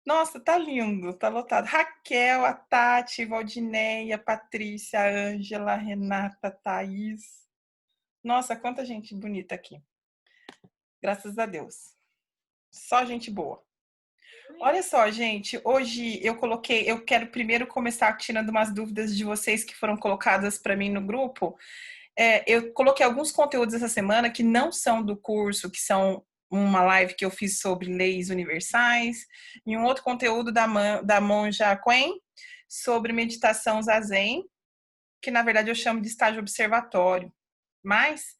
Nossa, tá lindo, tá lotado. Raquel, a Tati, Valdineia, Patrícia, a Ângela, a Renata, a Thaís. Nossa, quanta gente bonita aqui. Graças a Deus. Só gente boa. Olha só, gente, hoje eu quero primeiro começar tirando umas dúvidas de vocês que foram colocadas para mim no grupo. Eu coloquei alguns conteúdos essa semana que não são do curso, que são uma live que eu fiz sobre leis universais, e um outro conteúdo da monja Quen sobre meditação zazen, que na verdade eu chamo de estágio observatório. Mas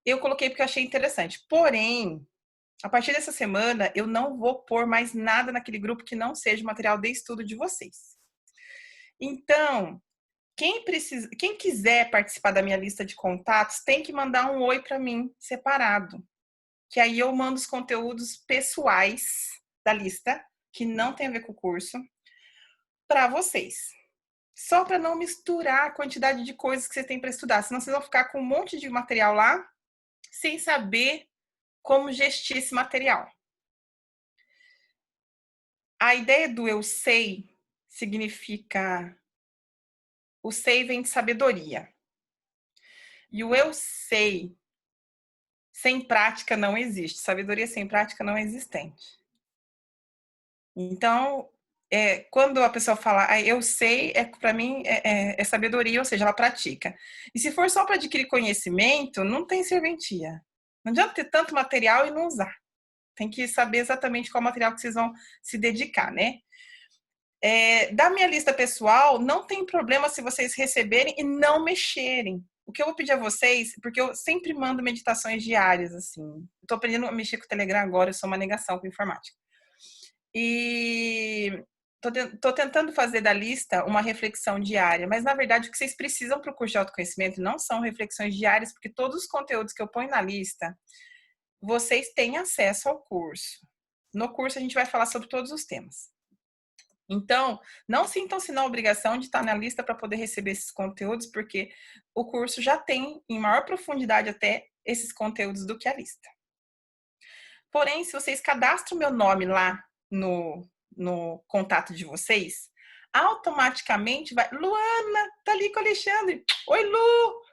eu coloquei porque eu achei interessante. Porém, a partir dessa semana, eu não vou pôr mais nada naquele grupo que não seja material de estudo de vocês. Então, quem quiser participar da minha lista de contatos, tem que mandar um oi para mim separado, que aí eu mando os conteúdos pessoais da lista, que não tem a ver com o curso, para vocês. Só para não misturar a quantidade de coisas que você tem para estudar, senão vocês vão ficar com um monte de material lá, sem saber como gestir esse material. A ideia do eu sei significa... O sei vem de sabedoria. E o eu sei sem prática não existe. Sabedoria sem prática não é existente. Então, quando a pessoa fala, eu sei, para mim é sabedoria, ou seja, ela pratica. E se for só para adquirir conhecimento, não tem serventia. Não adianta ter tanto material e não usar. Tem que saber exatamente qual material que vocês vão se dedicar, né? Da minha lista pessoal, não tem problema se vocês receberem e não mexerem. O que eu vou pedir a vocês, porque eu sempre mando meditações diárias, assim. Estou aprendendo a mexer com o Telegram agora, eu sou uma negação com informática. E tô tentando fazer da lista uma reflexão diária, mas na verdade o que vocês precisam para o curso de autoconhecimento não são reflexões diárias, porque todos os conteúdos que eu ponho na lista, vocês têm acesso ao curso. No curso a gente vai falar sobre todos os temas. Então, não sintam-se na obrigação de estar na lista para poder receber esses conteúdos, porque o curso já tem, em maior profundidade até, esses conteúdos do que a lista. Porém, se vocês cadastram meu nome lá no contato de vocês, automaticamente vai... Luana, tá ali com o Alexandre. Oi, Lu!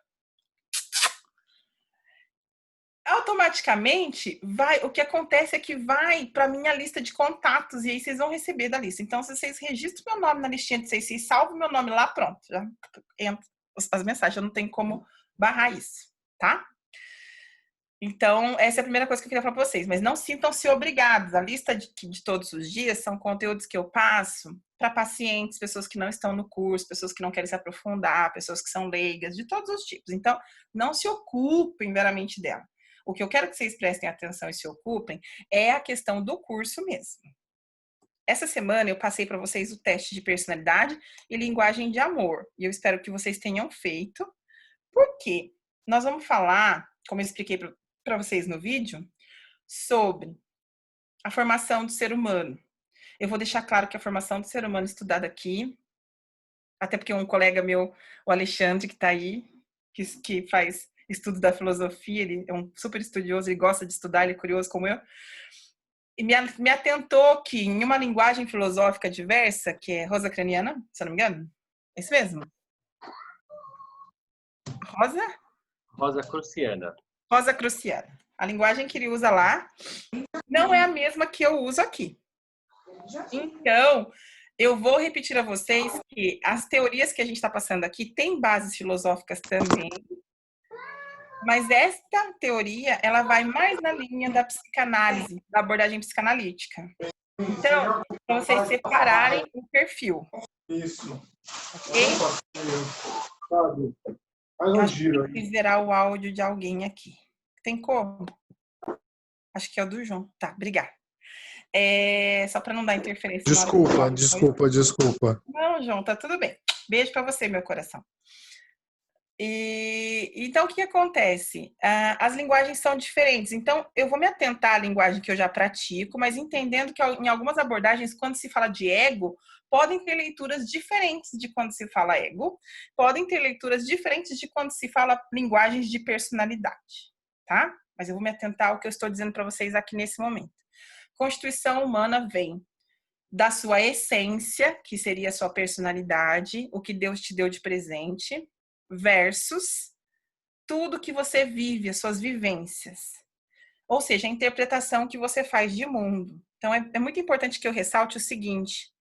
Automaticamente o que acontece é que vai para minha lista de contatos e aí vocês vão receber da lista. Então, se vocês registram meu nome na listinha de vocês e salvam meu nome lá, pronto, já entra as mensagens, eu não tenho como barrar isso, tá? Então, essa é a primeira coisa que eu queria falar para vocês, mas não sintam-se obrigados. A lista de todos os dias são conteúdos que eu passo para pacientes, pessoas que não estão no curso, pessoas que não querem se aprofundar, pessoas que são leigas, de todos os tipos. Então, não se ocupem meramente dela. O que eu quero que vocês prestem atenção e se ocupem é a questão do curso mesmo. Essa semana eu passei para vocês o teste de personalidade e linguagem de amor. E eu espero que vocês tenham feito, porque nós vamos falar, como eu expliquei para vocês no vídeo, sobre a formação do ser humano. Eu vou deixar claro que a formação do ser humano estudada aqui, até porque um colega meu, o Alexandre, que está aí, que faz estudo da filosofia, ele é um super estudioso, ele gosta de estudar, ele é curioso como eu, e me atentou que em uma linguagem filosófica diversa, que é rosacraniana, se eu não me engano, é isso mesmo? Rosa? Rosacruciana. Rosacruciana. A linguagem que ele usa lá não é a mesma que eu uso aqui. Então, eu vou repetir a vocês que as teorias que a gente está passando aqui têm bases filosóficas também, mas esta teoria, ela vai mais na linha da psicanálise, da abordagem psicanalítica. Então, para vocês separarem o perfil. Isso. Ok? Sabe? Faz um giro aí. Vou zerar o áudio de alguém aqui. Tem como? Acho que é o do João. Tá, obrigada. Só para não dar interferência. Desculpa. Não, João, tá tudo bem. Beijo para você, meu coração. Então, o que acontece? As linguagens são diferentes. Então, eu vou me atentar à linguagem que eu já pratico, mas entendendo que em algumas abordagens, quando se fala de ego, podem ter leituras diferentes de quando se fala ego, podem ter leituras diferentes de quando se fala linguagens de personalidade, tá? Mas eu vou me atentar ao que eu estou dizendo para vocês aqui nesse momento. Constituição humana vem da sua essência, que seria a sua personalidade, o que Deus te deu de presente, versus tudo que você vive, as suas vivências. Ou seja, a interpretação que você faz de mundo. Então, é muito importante que eu ressalte o seguinte: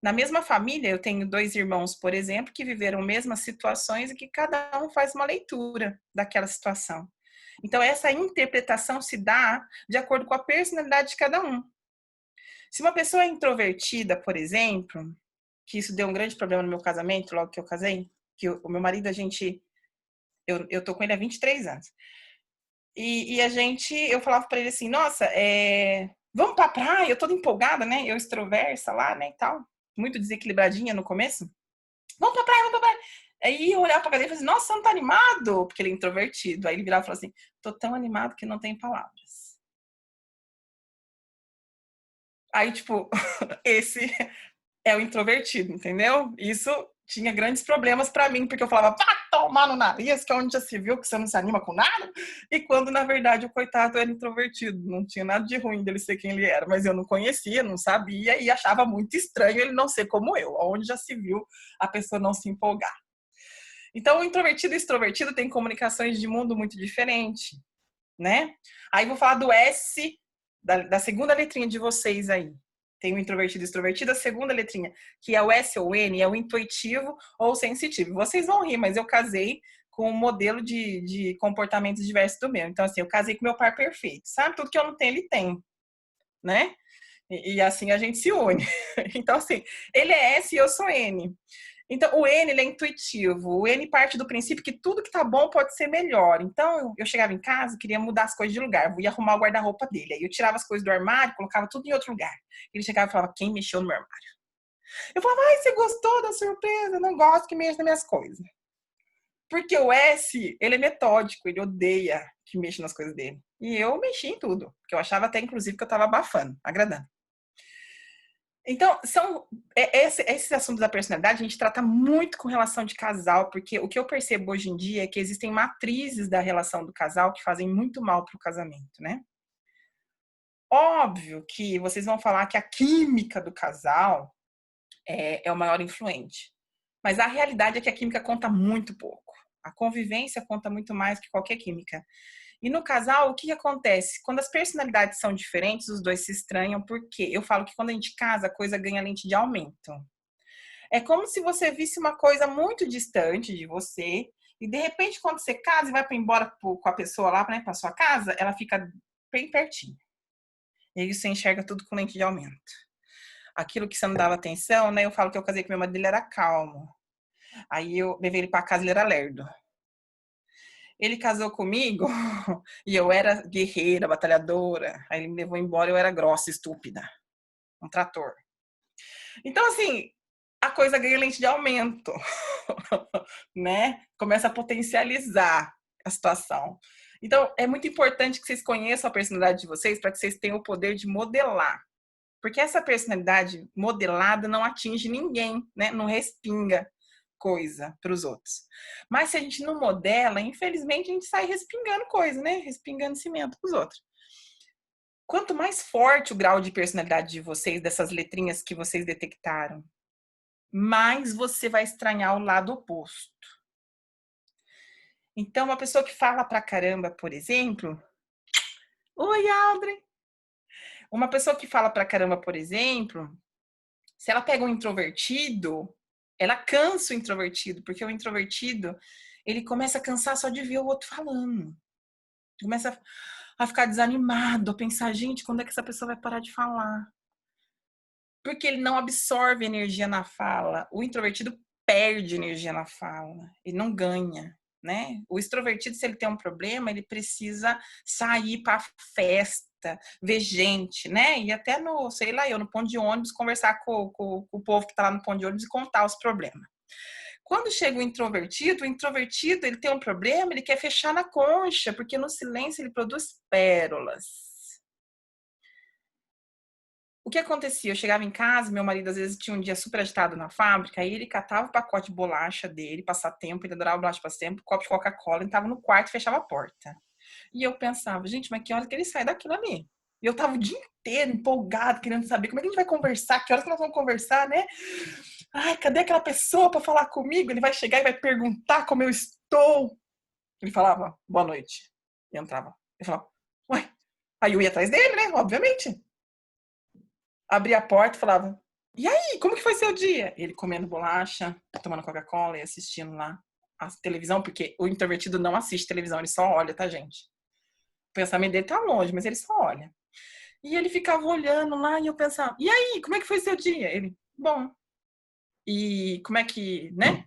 na mesma família, eu tenho 2 irmãos, por exemplo, que viveram mesmas situações e que cada um faz uma leitura daquela situação. Então, essa interpretação se dá de acordo com a personalidade de cada um. Se uma pessoa é introvertida, por exemplo, que isso deu um grande problema no meu casamento, logo que eu casei, que o meu marido, eu tô com ele há 23 anos. E eu falava para ele assim, nossa, vamos pra praia, eu toda empolgada, né? Eu extroversa lá, né, e tal. Muito desequilibradinha no começo. Vamos pra praia, vamos pra praia. Aí eu olhava pra cadeira e falei assim, nossa, você não tá animado? Porque ele é introvertido. Aí ele virava e falou assim, tô tão animado que não tem palavras. Aí, tipo, esse é o introvertido, entendeu? Isso tinha grandes problemas pra mim, porque eu falava, vá tomar no nariz, que é onde já se viu que você não se anima com nada. E quando, na verdade, o coitado era introvertido. Não tinha nada de ruim dele ser quem ele era, mas eu não conhecia, não sabia e achava muito estranho ele não ser como eu, onde já se viu a pessoa não se empolgar. Então, o introvertido e o extrovertido têm comunicações de mundo muito diferente, né? Aí vou falar do S, da segunda letrinha de vocês aí. Tem o introvertido e extrovertido, a segunda letrinha, que é o S ou N, é o intuitivo ou sensitivo. Vocês vão rir, mas eu casei com um modelo de comportamentos diversos do meu. Então, assim, eu casei com meu par perfeito, sabe? Tudo que eu não tenho, ele tem, né? E assim a gente se une. Então, assim, ele é S e eu sou N. Então, o N, ele é intuitivo. O N parte do princípio que tudo que tá bom pode ser melhor. Então, eu chegava em casa, queria mudar as coisas de lugar. Eu ia arrumar o guarda-roupa dele. Aí eu tirava as coisas do armário, colocava tudo em outro lugar. Ele chegava e falava, quem mexeu no meu armário? Eu falava, ai, você gostou da surpresa? Eu não gosto que mexa nas minhas coisas. Porque o S, ele é metódico. Ele odeia que mexa nas coisas dele. E eu mexi em tudo. Porque eu achava até, inclusive, que eu tava abafando, agradando. Então, esse assunto da personalidade a gente trata muito com relação de casal, porque o que eu percebo hoje em dia é que existem matrizes da relação do casal que fazem muito mal para o casamento, né? Óbvio que vocês vão falar que a química do casal é o maior influente, mas a realidade é que a química conta muito pouco. A convivência conta muito mais que qualquer química. E no casal, o que acontece? Quando as personalidades são diferentes, os dois se estranham, porque eu falo que quando a gente casa, a coisa ganha lente de aumento. É como se você visse uma coisa muito distante de você, e de repente, quando você casa e vai para embora com a pessoa lá, né, para sua casa, ela fica bem pertinho. E aí você enxerga tudo com lente de aumento. Aquilo que você não dava atenção, né? Eu falo que eu casei com meu marido, ele era calmo. Aí eu levei ele para casa, ele era lerdo. Ele casou comigo e eu era guerreira, batalhadora. Aí ele me levou embora e eu era grossa, estúpida. Um trator. Então, assim, a coisa ganha lente de aumento, né? Começa a potencializar a situação. Então, é muito importante que vocês conheçam a personalidade de vocês para que vocês tenham o poder de modelar. Porque essa personalidade modelada não atinge ninguém, né? Não respinga coisa para os outros. Mas se a gente não modela, infelizmente a gente sai respingando coisa, né? Respingando cimento para os outros. Quanto mais forte o grau de personalidade de vocês, dessas letrinhas que vocês detectaram, mais você vai estranhar o lado oposto. Então, uma pessoa que fala pra caramba, por exemplo... Oi, Aldrin! Uma pessoa que fala pra caramba, por exemplo, se ela pega um introvertido, ela cansa o introvertido, porque o introvertido, ele começa a cansar só de ver o outro falando. Começa a ficar desanimado, a pensar, gente, quando é que essa pessoa vai parar de falar? Porque ele não absorve energia na fala. O introvertido perde energia na fala, ele não ganha, né? O extrovertido, se ele tem um problema, ele precisa sair para festa, ver gente, né? E até no, sei lá, eu no ponto de ônibus, conversar com o povo que tá lá no ponto de ônibus e contar os problemas. Quando chega o introvertido ele tem um problema, ele quer fechar na concha, porque no silêncio ele produz pérolas. O que acontecia? Eu chegava em casa, meu marido às vezes tinha um dia super agitado na fábrica, aí ele catava o pacote de bolacha dele, passar tempo, ele adorava bolacha passar tempo, copo de Coca-Cola, entrava no quarto e fechava a porta. E eu pensava, gente, mas que hora que ele sai daquilo ali? E eu tava o dia inteiro empolgado, querendo saber como é que a gente vai conversar, que horas que nós vamos conversar, né? Ai, cadê aquela pessoa para falar comigo? Ele vai chegar e vai perguntar como eu estou. Ele falava, boa noite. E entrava. Ele falava, ué. Aí eu ia atrás dele, né? Obviamente. Abria a porta e falava, e aí, como que foi seu dia? Ele comendo bolacha, tomando Coca-Cola e assistindo lá a televisão, porque o introvertido não assiste televisão, ele só olha, tá, gente? O pensamento dele tá longe, mas ele só olha. E ele ficava olhando lá e eu pensava, e aí, como é que foi seu dia? Ele, bom. E como é que, né?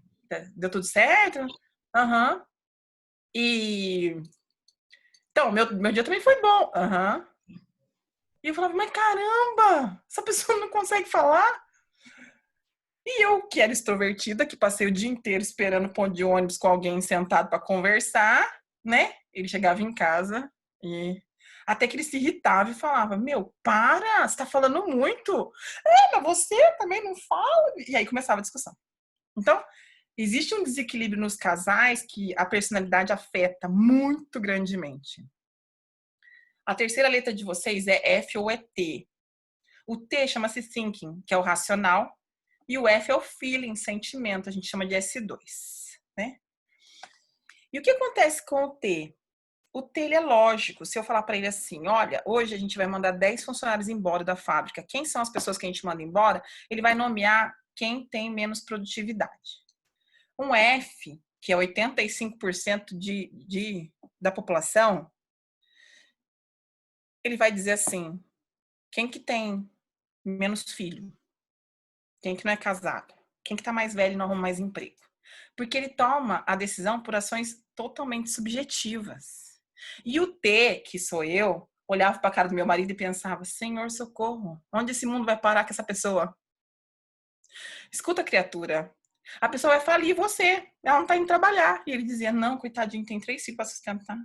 Deu tudo certo? Aham. Uhum. E então, meu dia também foi bom. Aham. Uhum. E eu falava, mas caramba, essa pessoa não consegue falar? E eu, que era extrovertida, que passei o dia inteiro esperando o ponto de ônibus com alguém sentado para conversar, né? Ele chegava em casa e até que ele se irritava e falava, meu, para, você tá falando muito. É, mas você também não fala. E aí começava a discussão. Então, existe um desequilíbrio nos casais que a personalidade afeta muito grandemente. A terceira letra de vocês é F ou é T. O T chama-se thinking, que é o racional, e o F é o feeling, sentimento, a gente chama de S2, né? E o que acontece com o T? O T ele é lógico. Se eu falar para ele assim, olha, hoje a gente vai mandar 10 funcionários embora da fábrica. Quem são as pessoas que a gente manda embora? Ele vai nomear quem tem menos produtividade. Um F, que é 85% da população, ele vai dizer assim, quem que tem menos filho? Quem que não é casado? Quem que tá mais velho e não arruma mais emprego? Porque ele toma a decisão por ações totalmente subjetivas. E o T, que sou eu, olhava para a cara do meu marido e pensava, Senhor, socorro, onde esse mundo vai parar com essa pessoa? Escuta, criatura, a pessoa vai falir você, ela não tá indo trabalhar. E ele dizia, não, coitadinho, tem 3 filhos para sustentar.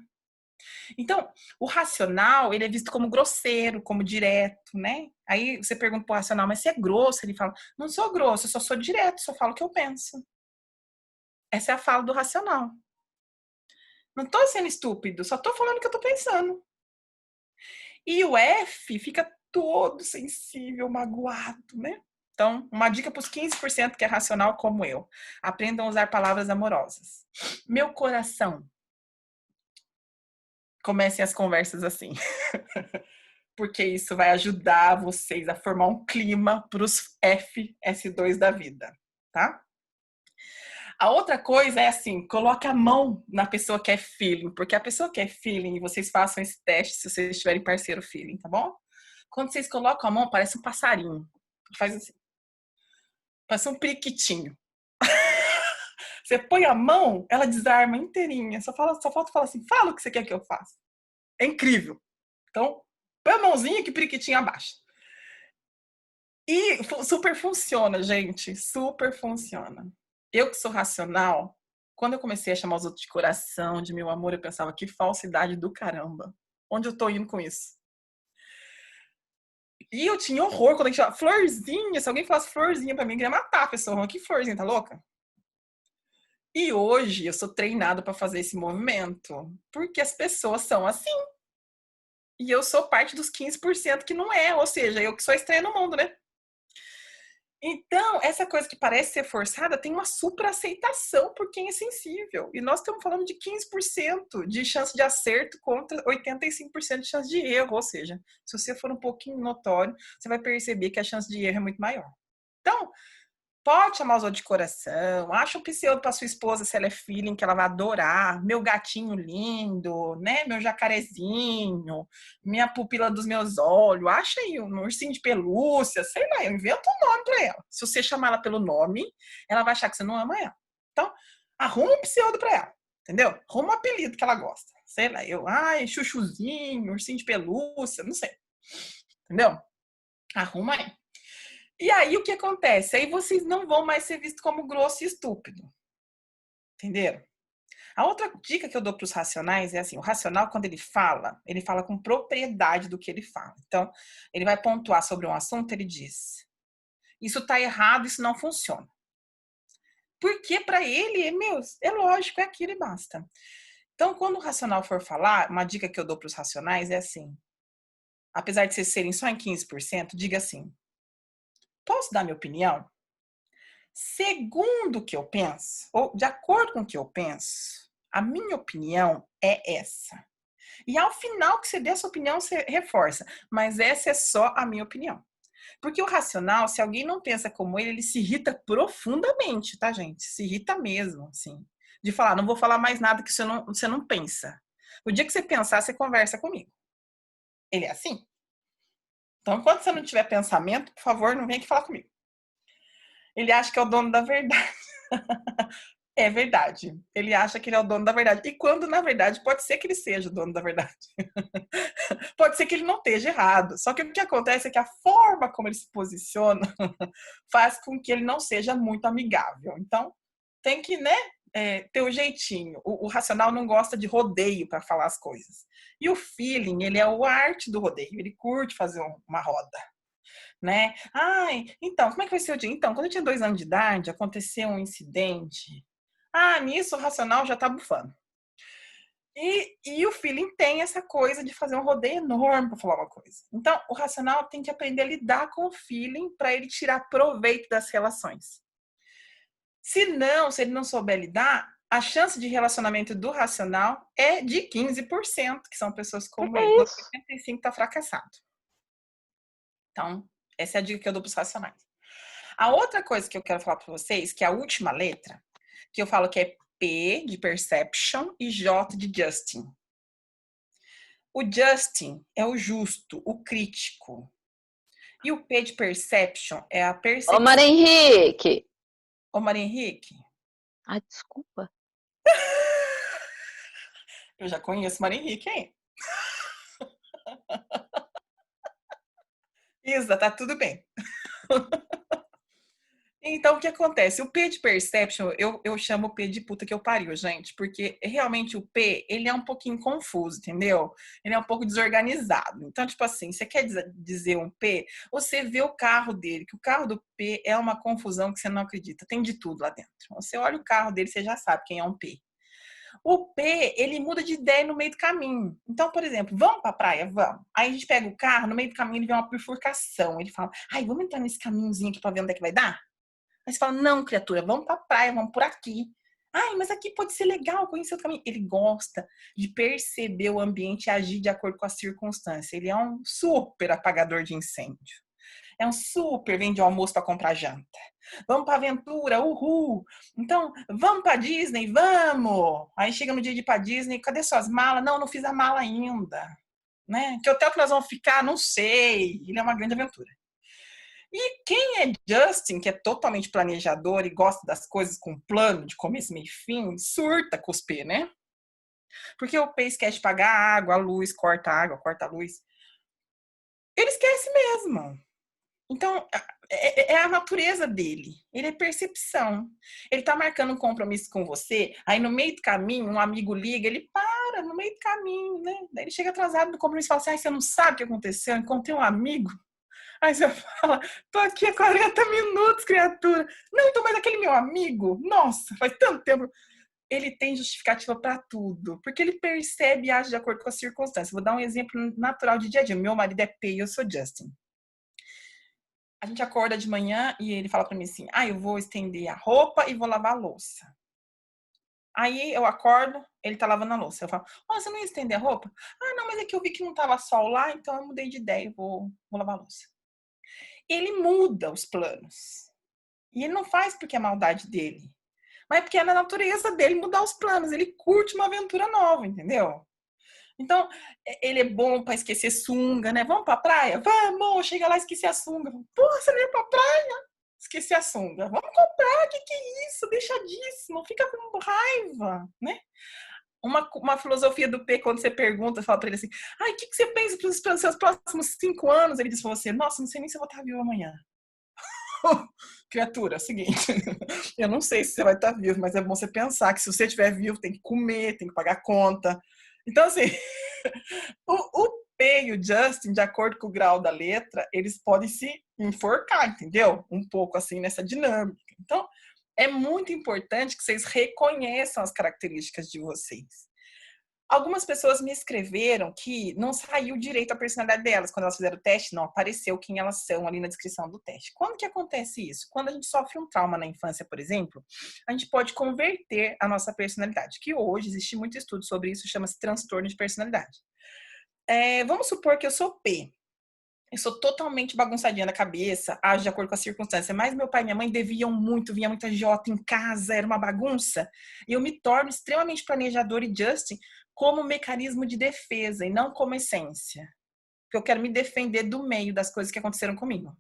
Então, o racional, ele é visto como grosseiro, como direto, né? Aí você pergunta pro racional, mas você é grosso? Ele fala, não sou grosso, eu só sou direto, só falo o que eu penso. Essa é a fala do racional. Não tô sendo estúpido, só tô falando o que eu tô pensando. E o F fica todo sensível, magoado, né? Então, uma dica para os 15% que é racional como eu. Aprendam a usar palavras amorosas. Meu coração. Comecem as conversas assim. Porque isso vai ajudar vocês a formar um clima para os FS2 da vida, tá? A outra coisa é assim, coloque a mão na pessoa que é feeling, porque a pessoa que é feeling, e vocês façam esse teste se vocês tiverem parceiro feeling, tá bom? Quando vocês colocam a mão, parece um passarinho. Faz assim, parece um periquitinho. Você põe a mão, ela desarma inteirinha. Só falta falar assim, fala o que você quer que eu faça. É incrível. Então, põe a mãozinha que o periquitinho abaixa. E super funciona, gente. Super funciona. Eu que sou racional, quando eu comecei a chamar os outros de coração, de meu amor, eu pensava, que falsidade do caramba. Onde eu tô indo com isso? E eu tinha horror quando a gente chamava florzinha. Se alguém falasse florzinha pra mim, eu queria matar a pessoa. Que florzinha, tá louca? E hoje eu sou treinado para fazer esse movimento. Porque as pessoas são assim. E eu sou parte dos 15% que não é. Ou seja, eu que sou estranha no mundo, né? Então, essa coisa que parece ser forçada tem uma super aceitação por quem é sensível. E nós estamos falando de 15% de chance de acerto contra 85% de chance de erro. Ou seja, se você for um pouquinho notório, você vai perceber que a chance de erro é muito maior. Então, pode chamar os outros de coração, acha um pseudo para sua esposa se ela é feeling, que ela vai adorar, meu gatinho lindo, né, meu jacarezinho, minha pupila dos meus olhos, acha aí um ursinho de pelúcia, sei lá, eu invento um nome para ela. Se você chamar ela pelo nome, ela vai achar que você não ama ela. Então, arruma um pseudo para ela, entendeu? Arruma um apelido que ela gosta. Sei lá, chuchuzinho, ursinho de pelúcia, não sei. Entendeu? Arruma aí. E aí, o que acontece? Aí vocês não vão mais ser vistos como grosso e estúpido. Entenderam? A outra dica que eu dou para os racionais é assim, o racional, quando ele fala com propriedade do que ele fala. Então, ele vai pontuar sobre um assunto, ele diz, isso está errado, isso não funciona. Porque para ele, é lógico, é aquilo e basta. Então, quando o racional for falar, uma dica que eu dou para os racionais é assim, apesar de vocês serem só em 15%, diga assim: posso dar minha opinião? Segundo o que eu penso, ou de acordo com o que eu penso, a minha opinião é essa. E ao final que você dê a sua opinião, você reforça. Mas essa é só a minha opinião. Porque o racional, se alguém não pensa como ele se irrita profundamente, tá, gente? Se irrita mesmo, assim. De falar, não vou falar mais nada que você não pensa. O dia que você pensar, você conversa comigo. Ele é assim. Então, enquanto você não tiver pensamento, por favor, não venha aqui falar comigo. Ele acha que é o dono da verdade. É verdade. Ele acha que ele é o dono da verdade. E quando, na verdade, pode ser que ele seja o dono da verdade. Pode ser que ele não esteja errado. Só que o que acontece é que a forma como ele se posiciona faz com que ele não seja muito amigável. Então, tem que, né, ter um jeitinho. O racional não gosta de rodeio para falar as coisas. E o feeling, ele é o arte do rodeio. Ele curte fazer uma roda. Né? Ai, então, como é que vai ser o dia? Então, quando eu tinha 2 anos de idade, aconteceu um incidente. Ah, nisso o racional já tá bufando. E o feeling tem essa coisa de fazer um rodeio enorme para falar uma coisa. Então, o racional tem que aprender a lidar com o feeling para ele tirar proveito das relações. Se ele não souber lidar, a chance de relacionamento do racional é de 15%, que são pessoas como ele. É O isso. 85% tá fracassado. Então, essa é a dica que eu dou para os racionais. A outra coisa que eu quero falar para vocês, que é a última letra, que eu falo que é P de perception e J de Justin. O Justin é o justo, o crítico. E o P de perception é a percepção. Ô, Maria Henrique. Ô, Maria Henrique. Ai, desculpa. Eu já conheço Maria Henrique, hein? Isa, tá tudo bem. Então, o que acontece? O P de perception, eu chamo o P de puta que eu pariu, gente, porque realmente o P, ele é um pouquinho confuso, entendeu? Ele é um pouco desorganizado. Então, tipo assim, você quer dizer um P, você vê o carro dele, que o carro do P é uma confusão que você não acredita, tem de tudo lá dentro. Você olha o carro dele, você já sabe quem é um P. O P, ele muda de ideia no meio do caminho. Então, por exemplo, vamos pra praia? Vamos. Aí a gente pega o carro, no meio do caminho ele vê uma bifurcação. Ele fala, ai, vamos entrar nesse caminhozinho aqui pra ver onde é que vai dar? Aí você fala, não, criatura, vamos pra praia, vamos por aqui. Ai, mas aqui pode ser legal, conhecer o caminho. Ele gosta de perceber o ambiente e agir de acordo com a circunstância. Ele é um super apagador de incêndio. É um super vende almoço para comprar janta. Vamos para aventura, uhul. Então, vamos para Disney, vamos. Aí chega no dia de ir para Disney, cadê suas malas? Não, não fiz a mala ainda. Né? Que hotel que nós vamos ficar? Não sei. Ele é uma grande aventura. E quem é Justin, que é totalmente planejador e gosta das coisas com plano de começo, meio e fim, surta com os P, né? Porque o P esquece de pagar a água, a luz, corta a água, corta a luz. Ele esquece mesmo. Então, é a natureza dele. Ele é percepção. Ele tá marcando um compromisso com você, aí no meio do caminho, um amigo liga, ele para no meio do caminho, né? Daí ele chega atrasado no compromisso e fala assim, ai, você não sabe o que aconteceu? Eu encontrei um amigo. Aí você fala, tô aqui há 40 minutos, criatura. Não, então, mas aquele meu amigo, nossa, faz tanto tempo. Ele tem justificativa para tudo, porque ele percebe e age de acordo com as circunstâncias. Vou dar um exemplo natural de dia a dia. Meu marido é P e eu sou Justin. A gente acorda de manhã e ele fala para mim assim, eu vou estender a roupa e vou lavar a louça. Aí eu acordo, ele tá lavando a louça. Eu falo, você não ia estender a roupa? Não, mas é que eu vi que não tava sol lá, então eu mudei de ideia, vou lavar a louça. Ele muda os planos. E ele não faz porque é maldade dele. Mas é porque é na natureza dele mudar os planos. Ele curte uma aventura nova, entendeu? Então, ele é bom para esquecer sunga, né? Vamos pra praia? Vamos! Chega lá e esqueci a sunga. Pô, você não ia pra praia? Esqueci a sunga. Vamos comprar, que é isso? Deixa disso, não fica com raiva, né? Uma filosofia do P, quando você pergunta, fala pra ele assim, o que você pensa para os seus próximos 5 anos? Ele diz pra você, nossa, não sei nem se eu vou estar vivo amanhã. Criatura, é o seguinte, eu não sei se você vai estar vivo, mas é bom você pensar que se você estiver vivo, tem que comer, tem que pagar conta. Então, assim, o P e o Justin, de acordo com o grau da letra, eles podem se enforcar, entendeu? Um pouco assim nessa dinâmica. Então, é muito importante que vocês reconheçam as características de vocês. Algumas pessoas me escreveram que não saiu direito a personalidade delas. Quando elas fizeram o teste, não apareceu quem elas são ali na descrição do teste. Quando que acontece isso? Quando a gente sofre um trauma na infância, por exemplo, a gente pode converter a nossa personalidade, que hoje existe muito estudo sobre isso, chama-se transtorno de personalidade. Vamos supor que eu sou P. Eu sou totalmente bagunçadinha na cabeça, ajo de acordo com a circunstância. Mas meu pai e minha mãe deviam muito, vinha muita agiota em casa, era uma bagunça. E eu me torno extremamente planejador e Justin como mecanismo de defesa e não como essência. Porque eu quero me defender do meio das coisas que aconteceram comigo.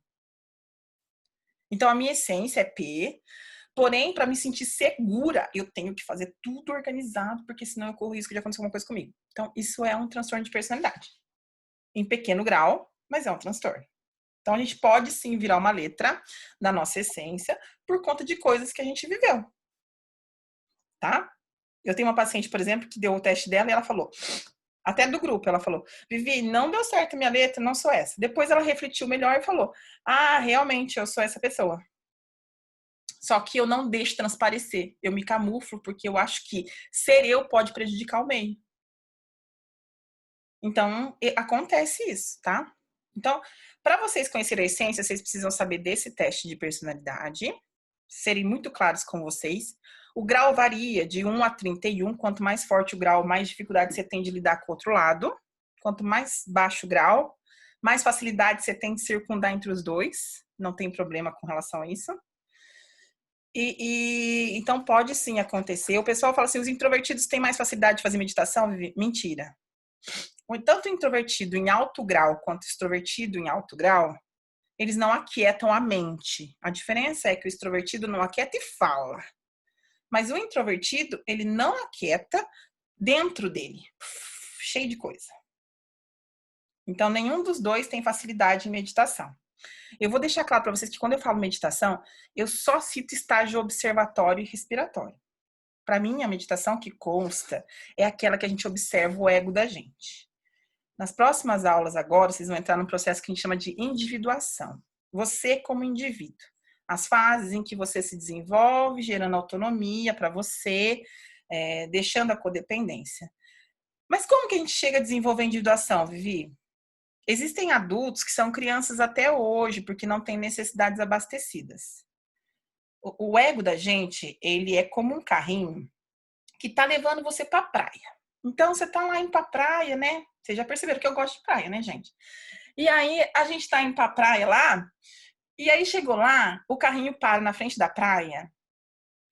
Então a minha essência é P, porém, para me sentir segura, eu tenho que fazer tudo organizado, porque senão eu corro o risco de acontecer alguma coisa comigo. Então isso é um transtorno de personalidade. Em pequeno grau, mas é um transtorno. Então, a gente pode sim virar uma letra da nossa essência por conta de coisas que a gente viveu. Tá? Eu tenho uma paciente, por exemplo, que deu o teste dela e ela falou, até do grupo, ela falou, Vivi, não deu certo a minha letra, não sou essa. Depois ela refletiu melhor e falou, realmente, eu sou essa pessoa. Só que eu não deixo transparecer, eu me camuflo, porque eu acho que ser eu pode prejudicar o meio. Então, acontece isso, tá? Então, para vocês conhecerem a essência, vocês precisam saber desse teste de personalidade, serem muito claros com vocês. O grau varia de 1 a 31. Quanto mais forte o grau, mais dificuldade você tem de lidar com o outro lado. Quanto mais baixo o grau, mais facilidade você tem de circundar entre os dois. Não tem problema com relação a isso. Então, pode sim acontecer. O pessoal fala assim, os introvertidos têm mais facilidade de fazer meditação? Mentira. Tanto introvertido em alto grau quanto extrovertido em alto grau, eles não aquietam a mente. A diferença é que o extrovertido não aquieta e fala. Mas o introvertido, ele não aquieta dentro dele. Cheio de coisa. Então, nenhum dos dois tem facilidade em meditação. Eu vou deixar claro para vocês que quando eu falo meditação, eu só cito estágio observatório e respiratório. Para mim, a meditação que consta é aquela que a gente observa o ego da gente. Nas próximas aulas agora, vocês vão entrar num processo que a gente chama de individuação. Você como indivíduo. As fases em que você se desenvolve, gerando autonomia para você, deixando a codependência. Mas como que a gente chega a desenvolver a individuação, Vivi? Existem adultos que são crianças até hoje, porque não têm necessidades abastecidas. O ego da gente, ele é como um carrinho que tá levando você para a praia. Então, você tá lá indo pra praia, né? Vocês já perceberam que eu gosto de praia, né, gente? E aí, a gente tá indo pra praia lá, e aí chegou lá, o carrinho para na frente da praia.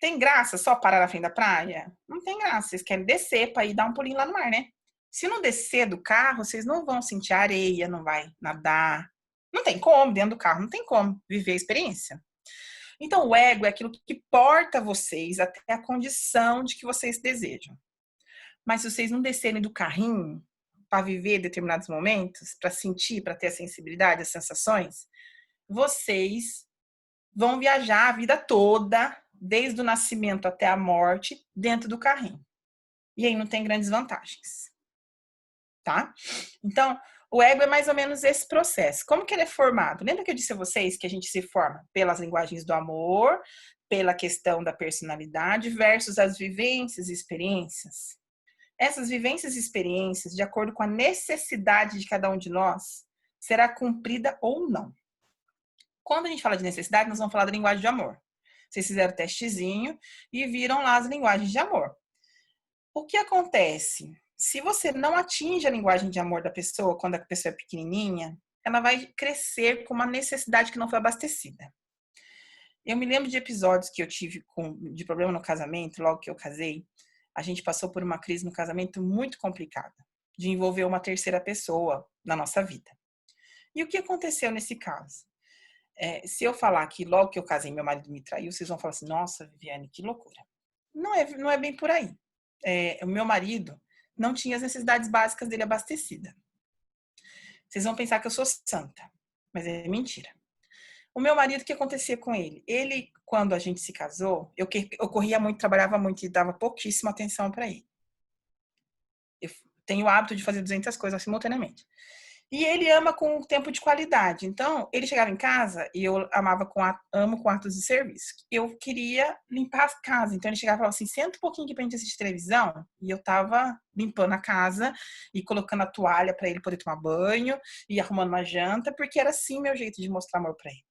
Tem graça só parar na frente da praia? Não tem graça. Vocês querem descer pra ir dar um pulinho lá no mar, né? Se não descer do carro, vocês não vão sentir areia, não vai nadar. Não tem como, dentro do carro, não tem como viver a experiência. Então, o ego é aquilo que porta vocês até a condição de que vocês desejam. Mas se vocês não descerem do carrinho para viver determinados momentos, para sentir, para ter a sensibilidade, as sensações, vocês vão viajar a vida toda, desde o nascimento até a morte, dentro do carrinho. E aí não tem grandes vantagens. Tá? Então, o ego é mais ou menos esse processo. Como que ele é formado? Lembra que eu disse a vocês que a gente se forma pelas linguagens do amor, pela questão da personalidade versus as vivências e experiências? Essas vivências e experiências, de acordo com a necessidade de cada um de nós, será cumprida ou não. Quando a gente fala de necessidade, nós vamos falar da linguagem de amor. Vocês fizeram o testezinho e viram lá as linguagens de amor. O que acontece? Se você não atinge a linguagem de amor da pessoa, quando a pessoa é pequenininha, ela vai crescer com uma necessidade que não foi abastecida. Eu me lembro de episódios que eu tive de problema no casamento, logo que eu casei. A gente passou por uma crise no casamento muito complicada, de envolver uma terceira pessoa na nossa vida. E o que aconteceu nesse caso? Se eu falar que logo que eu casei meu marido me traiu, vocês vão falar assim, nossa, Viviane, que loucura. Não é bem por aí. O meu marido não tinha as necessidades básicas dele abastecidas. Vocês vão pensar que eu sou santa, mas é mentira. O meu marido, o que acontecia com ele? Ele, quando a gente se casou, eu corria muito, trabalhava muito e dava pouquíssima atenção para ele. Eu tenho o hábito de fazer 200 coisas simultaneamente. E ele ama com tempo de qualidade. Então, ele chegava em casa e eu amo com atos de serviço. Eu queria limpar a casa. Então, ele chegava e falava assim, senta um pouquinho aqui pra gente assistir televisão. E eu tava limpando a casa e colocando a toalha para ele poder tomar banho e arrumando uma janta, porque era assim meu jeito de mostrar amor para ele.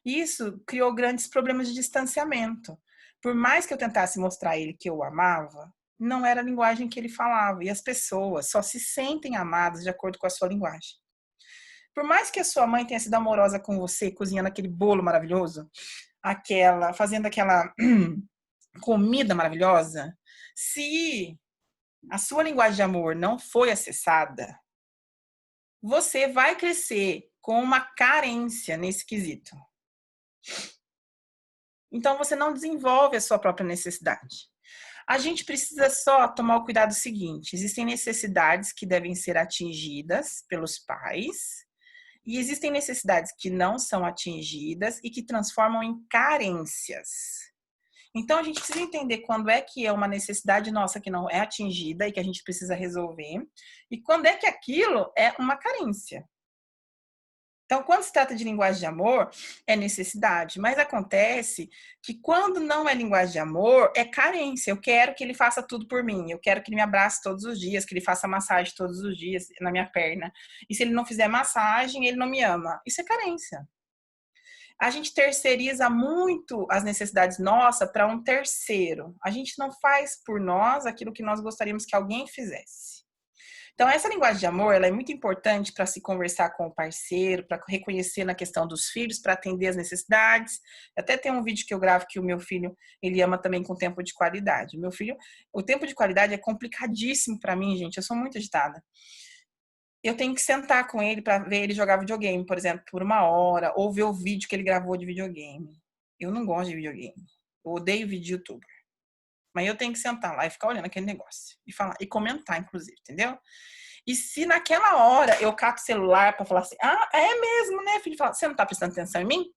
Isso criou grandes problemas de distanciamento. Por mais que eu tentasse mostrar a ele que eu o amava, não era a linguagem que ele falava. E as pessoas só se sentem amadas de acordo com a sua linguagem. Por mais que a sua mãe tenha sido amorosa com você, cozinhando aquele bolo maravilhoso, fazendo aquela comida maravilhosa, se a sua linguagem de amor não foi acessada, você vai crescer com uma carência nesse quesito. Então, você não desenvolve a sua própria necessidade. A gente precisa só tomar o cuidado seguinte: existem necessidades que devem ser atingidas pelos pais e existem necessidades que não são atingidas e que transformam em carências. Então, a gente precisa entender quando é que é uma necessidade nossa que não é atingida e que a gente precisa resolver e quando é que aquilo é uma carência. Então, quando se trata de linguagem de amor, é necessidade. Mas acontece que quando não é linguagem de amor, é carência. Eu quero que ele faça tudo por mim. Eu quero que ele me abrace todos os dias, que ele faça massagem todos os dias na minha perna. E se ele não fizer massagem, ele não me ama. Isso é carência. A gente terceiriza muito as necessidades nossas para um terceiro. A gente não faz por nós aquilo que nós gostaríamos que alguém fizesse. Então, essa linguagem de amor, ela é muito importante para se conversar com o parceiro, para reconhecer na questão dos filhos, para atender as necessidades. Até tem um vídeo que eu gravo que o meu filho, ele ama também com tempo de qualidade. O meu filho, o tempo de qualidade é complicadíssimo para mim, gente. Eu sou muito agitada. Eu tenho que sentar com ele para ver ele jogar videogame, por exemplo, por 1 hora, ou ver o vídeo que ele gravou de videogame. Eu não gosto de videogame. Eu odeio vídeo youtuber. Mas eu tenho que sentar lá e ficar olhando aquele negócio. E falar, e comentar, inclusive, entendeu? E se naquela hora eu cato o celular para falar assim, ah, é mesmo, né, filho? Fala, você não tá prestando atenção em mim?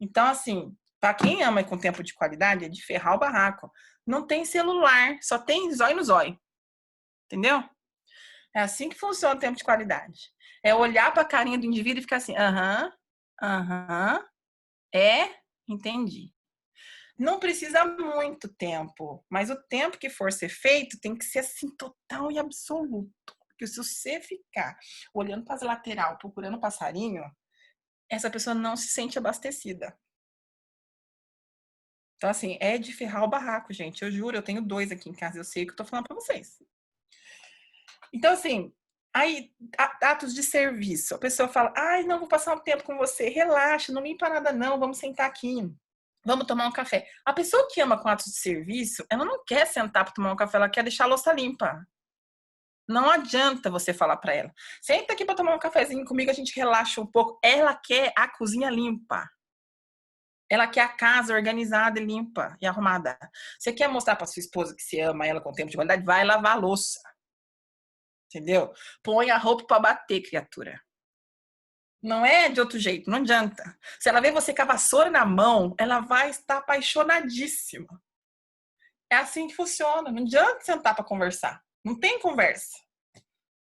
Então, assim, para quem ama com tempo de qualidade, é de ferrar o barraco. Não tem celular, só tem zóio no zóio. Entendeu? É assim que funciona o tempo de qualidade. É olhar para a carinha do indivíduo e ficar assim, aham, entendi. Não precisa muito tempo, mas o tempo que for ser feito tem que ser assim total e absoluto. Porque se você ficar olhando para as lateral, procurando passarinho, essa pessoa não se sente abastecida. Então, assim, é de ferrar o barraco, gente. Eu juro, eu tenho 2 aqui em casa, eu sei o que eu tô falando para vocês. Então, assim, aí, atos de serviço. A pessoa fala, ai, não, vou passar um tempo com você, relaxa, não limpa nada não, vamos sentar aqui. Vamos tomar um café. A pessoa que ama com atos de serviço, ela não quer sentar para tomar um café, ela quer deixar a louça limpa. Não adianta você falar para ela, senta aqui para tomar um cafezinho comigo, a gente relaxa um pouco. Ela quer a cozinha limpa. Ela quer a casa organizada e limpa e arrumada. Você quer mostrar para sua esposa que você ama ela com tempo de qualidade? Vai lavar a louça. Entendeu? Põe a roupa para bater, criatura. Não é de outro jeito, não adianta. Se ela vê você com a vassoura na mão, ela vai estar apaixonadíssima. É assim que funciona. Não adianta sentar para conversar. Não tem conversa.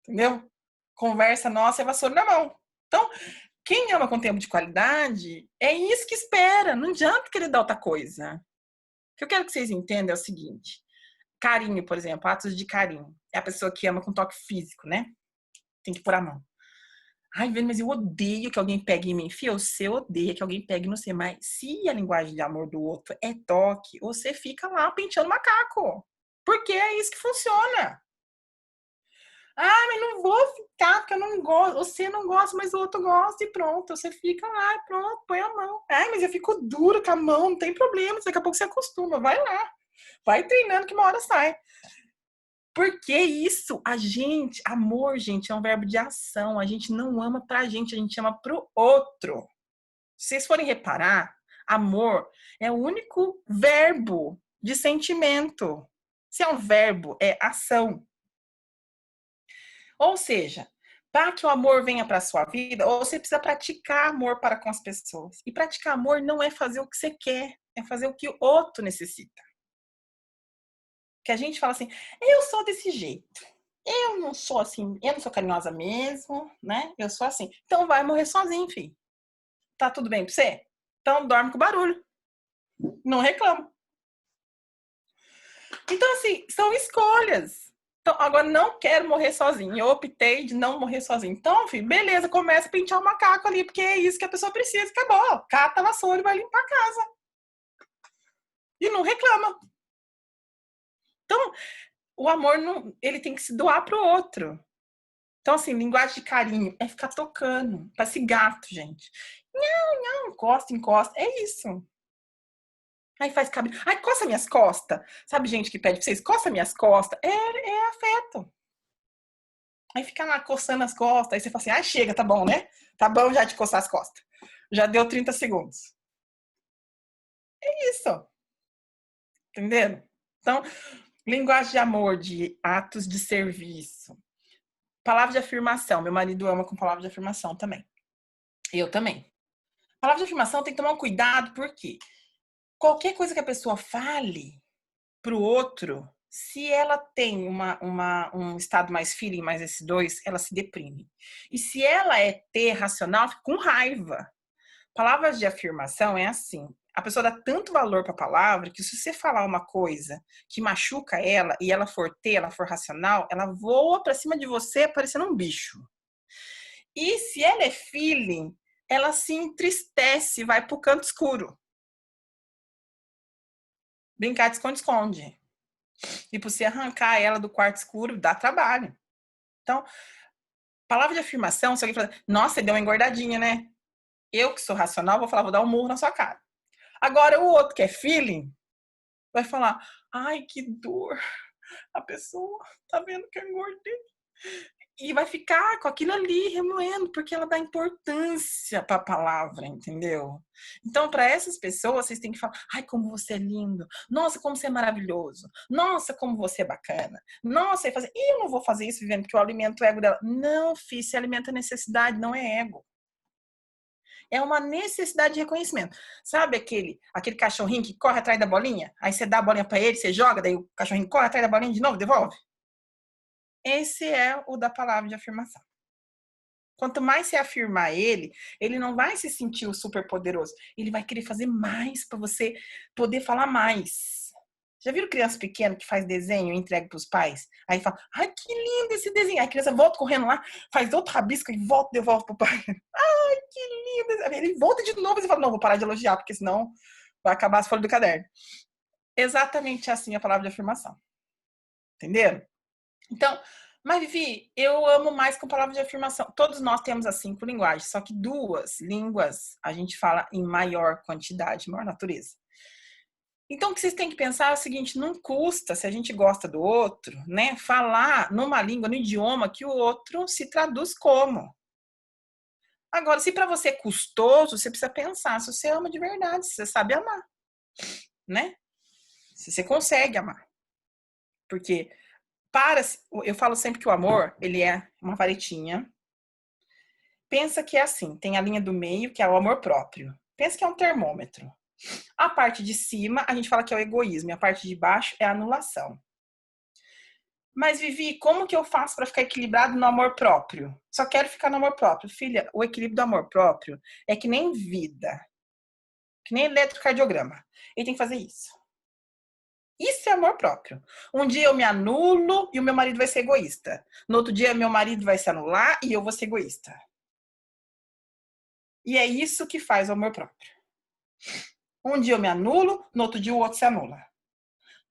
Entendeu? Conversa nossa é vassoura na mão. Então, quem ama com tempo de qualidade, é isso que espera. Não adianta querer dar outra coisa. O que eu quero que vocês entendam é o seguinte. Carinho, por exemplo, atos de carinho. É a pessoa que ama com toque físico, né? Tem que pôr a mão. Ai, mas eu odeio que alguém pegue em mim. Fia, você odeia que alguém pegue no você, mas se a linguagem de amor do outro é toque, você fica lá penteando macaco. Porque é isso que funciona. Ah, mas não vou ficar, porque eu não gosto. Você não gosta, mas o outro gosta e pronto. Você fica lá, pronto, põe a mão. Ai, mas eu fico duro com a mão, não tem problema. Daqui a pouco você acostuma. Vai lá. Vai treinando que uma hora sai. Porque isso, amor, gente, é um verbo de ação. A gente não ama pra gente, a gente ama pro outro. Se vocês forem reparar, amor é o único verbo de sentimento. Se é um verbo, é ação. Ou seja, para que o amor venha para a sua vida, ou você precisa praticar amor para com as pessoas. E praticar amor não é fazer o que você quer, é fazer o que o outro necessita. Que a gente fala assim, eu sou desse jeito, eu não sou assim, eu não sou carinhosa mesmo, né? Eu sou assim. Então vai morrer sozinho, filho. Tá tudo bem pra você? Então dorme com barulho. Não reclama. Então, assim, são escolhas. Então, agora não quero morrer sozinho. Eu optei de não morrer sozinho. Então, filho, beleza, começa a pentear o macaco ali, porque é isso que a pessoa precisa. Acabou. Cata a vassoura e vai limpar a casa. E não reclama. Então, o amor, não, ele tem que se doar pro outro. Então, assim, linguagem de carinho é ficar tocando. Parece gato, gente. Não, não, encosta, encosta. É isso. Aí faz cabelo. Ai, coça minhas costas. Sabe gente que pede pra vocês, coça minhas costas? É afeto. Aí fica lá coçando as costas. Aí você fala assim, ah, chega, tá bom, né? Tá bom já de coçar as costas. Já deu 30 segundos. É isso. Entendeu? Então, linguagem de amor, de atos de serviço. Palavra de afirmação. Meu marido ama com palavra de afirmação também. Eu também. Palavra de afirmação tem que tomar um cuidado, porque qualquer coisa que a pessoa fale pro outro, se ela tem um estado mais feeling, mais esses dois, ela se deprime. E se ela é T racional, fica com raiva. Palavras de afirmação é assim. A pessoa dá tanto valor para a palavra que se você falar uma coisa que machuca ela e ela for T, ela for racional, ela voa para cima de você parecendo um bicho. E se ela é feeling, ela se entristece, vai pro canto escuro. Brincar de esconde-esconde. E para você arrancar ela do quarto escuro, dá trabalho. Então, palavra de afirmação, se alguém fala, nossa, você deu uma engordadinha, né? Eu que sou racional, vou falar, vou dar um murro na sua cara. Agora, o outro que é feeling, vai falar, ai, que dor. A pessoa tá vendo que eu engordei. E vai ficar com aquilo ali remoendo, porque ela dá importância para a palavra, entendeu? Então, para essas pessoas, vocês têm que falar: ai, como você é lindo! Nossa, como você é maravilhoso! Nossa, como você é bacana! Nossa, e fazer. E eu não vou fazer isso vivendo que eu alimento o ego dela. Não, filho, você alimenta a necessidade, não é ego. É uma necessidade de reconhecimento. Sabe aquele cachorrinho que corre atrás da bolinha? Aí você dá a bolinha para ele, você joga, daí o cachorrinho corre atrás da bolinha de novo, devolve? Esse é o da palavra de afirmação. Quanto mais você afirmar ele não vai se sentir o super poderoso. Ele vai querer fazer mais para você poder falar mais. Já viram criança pequena que faz desenho e entrega para os pais? Aí fala, ai, que lindo esse desenho. Aí a criança volta correndo lá, faz outro rabisco e volta e devolve pro pai. Ai, que lindo. Ele volta de novo e fala, não, vou parar de elogiar, porque senão vai acabar as folhas do caderno. Exatamente assim a palavra de afirmação. Entenderam? Então, mas Vivi, eu amo mais com palavras de afirmação. Todos nós temos as 5 linguagens, só que 2 línguas a gente fala em maior quantidade, maior natureza. Então, o que vocês têm que pensar é o seguinte: não custa, se a gente gosta do outro, né, falar numa língua, no idioma que o outro se traduz como. Agora, se para você é custoso, você precisa pensar se você ama de verdade, se você sabe amar, né? Se você consegue amar. Porque eu falo sempre que o amor, ele é uma varetinha. Pensa que é assim, tem a linha do meio, que é o amor próprio. Pensa que é um termômetro. A parte de cima, a gente fala que é o egoísmo, e a parte de baixo é a anulação. Mas, Vivi, como que eu faço para ficar equilibrado no amor próprio? Só quero ficar no amor próprio. Filha, o equilíbrio do amor próprio é que nem vida, que nem eletrocardiograma. Ele tem que fazer isso. Isso é amor próprio. Um dia eu me anulo e o meu marido vai ser egoísta. No outro dia, meu marido vai se anular e eu vou ser egoísta. E é isso que faz o amor próprio. Um dia eu me anulo, no outro dia o outro se anula.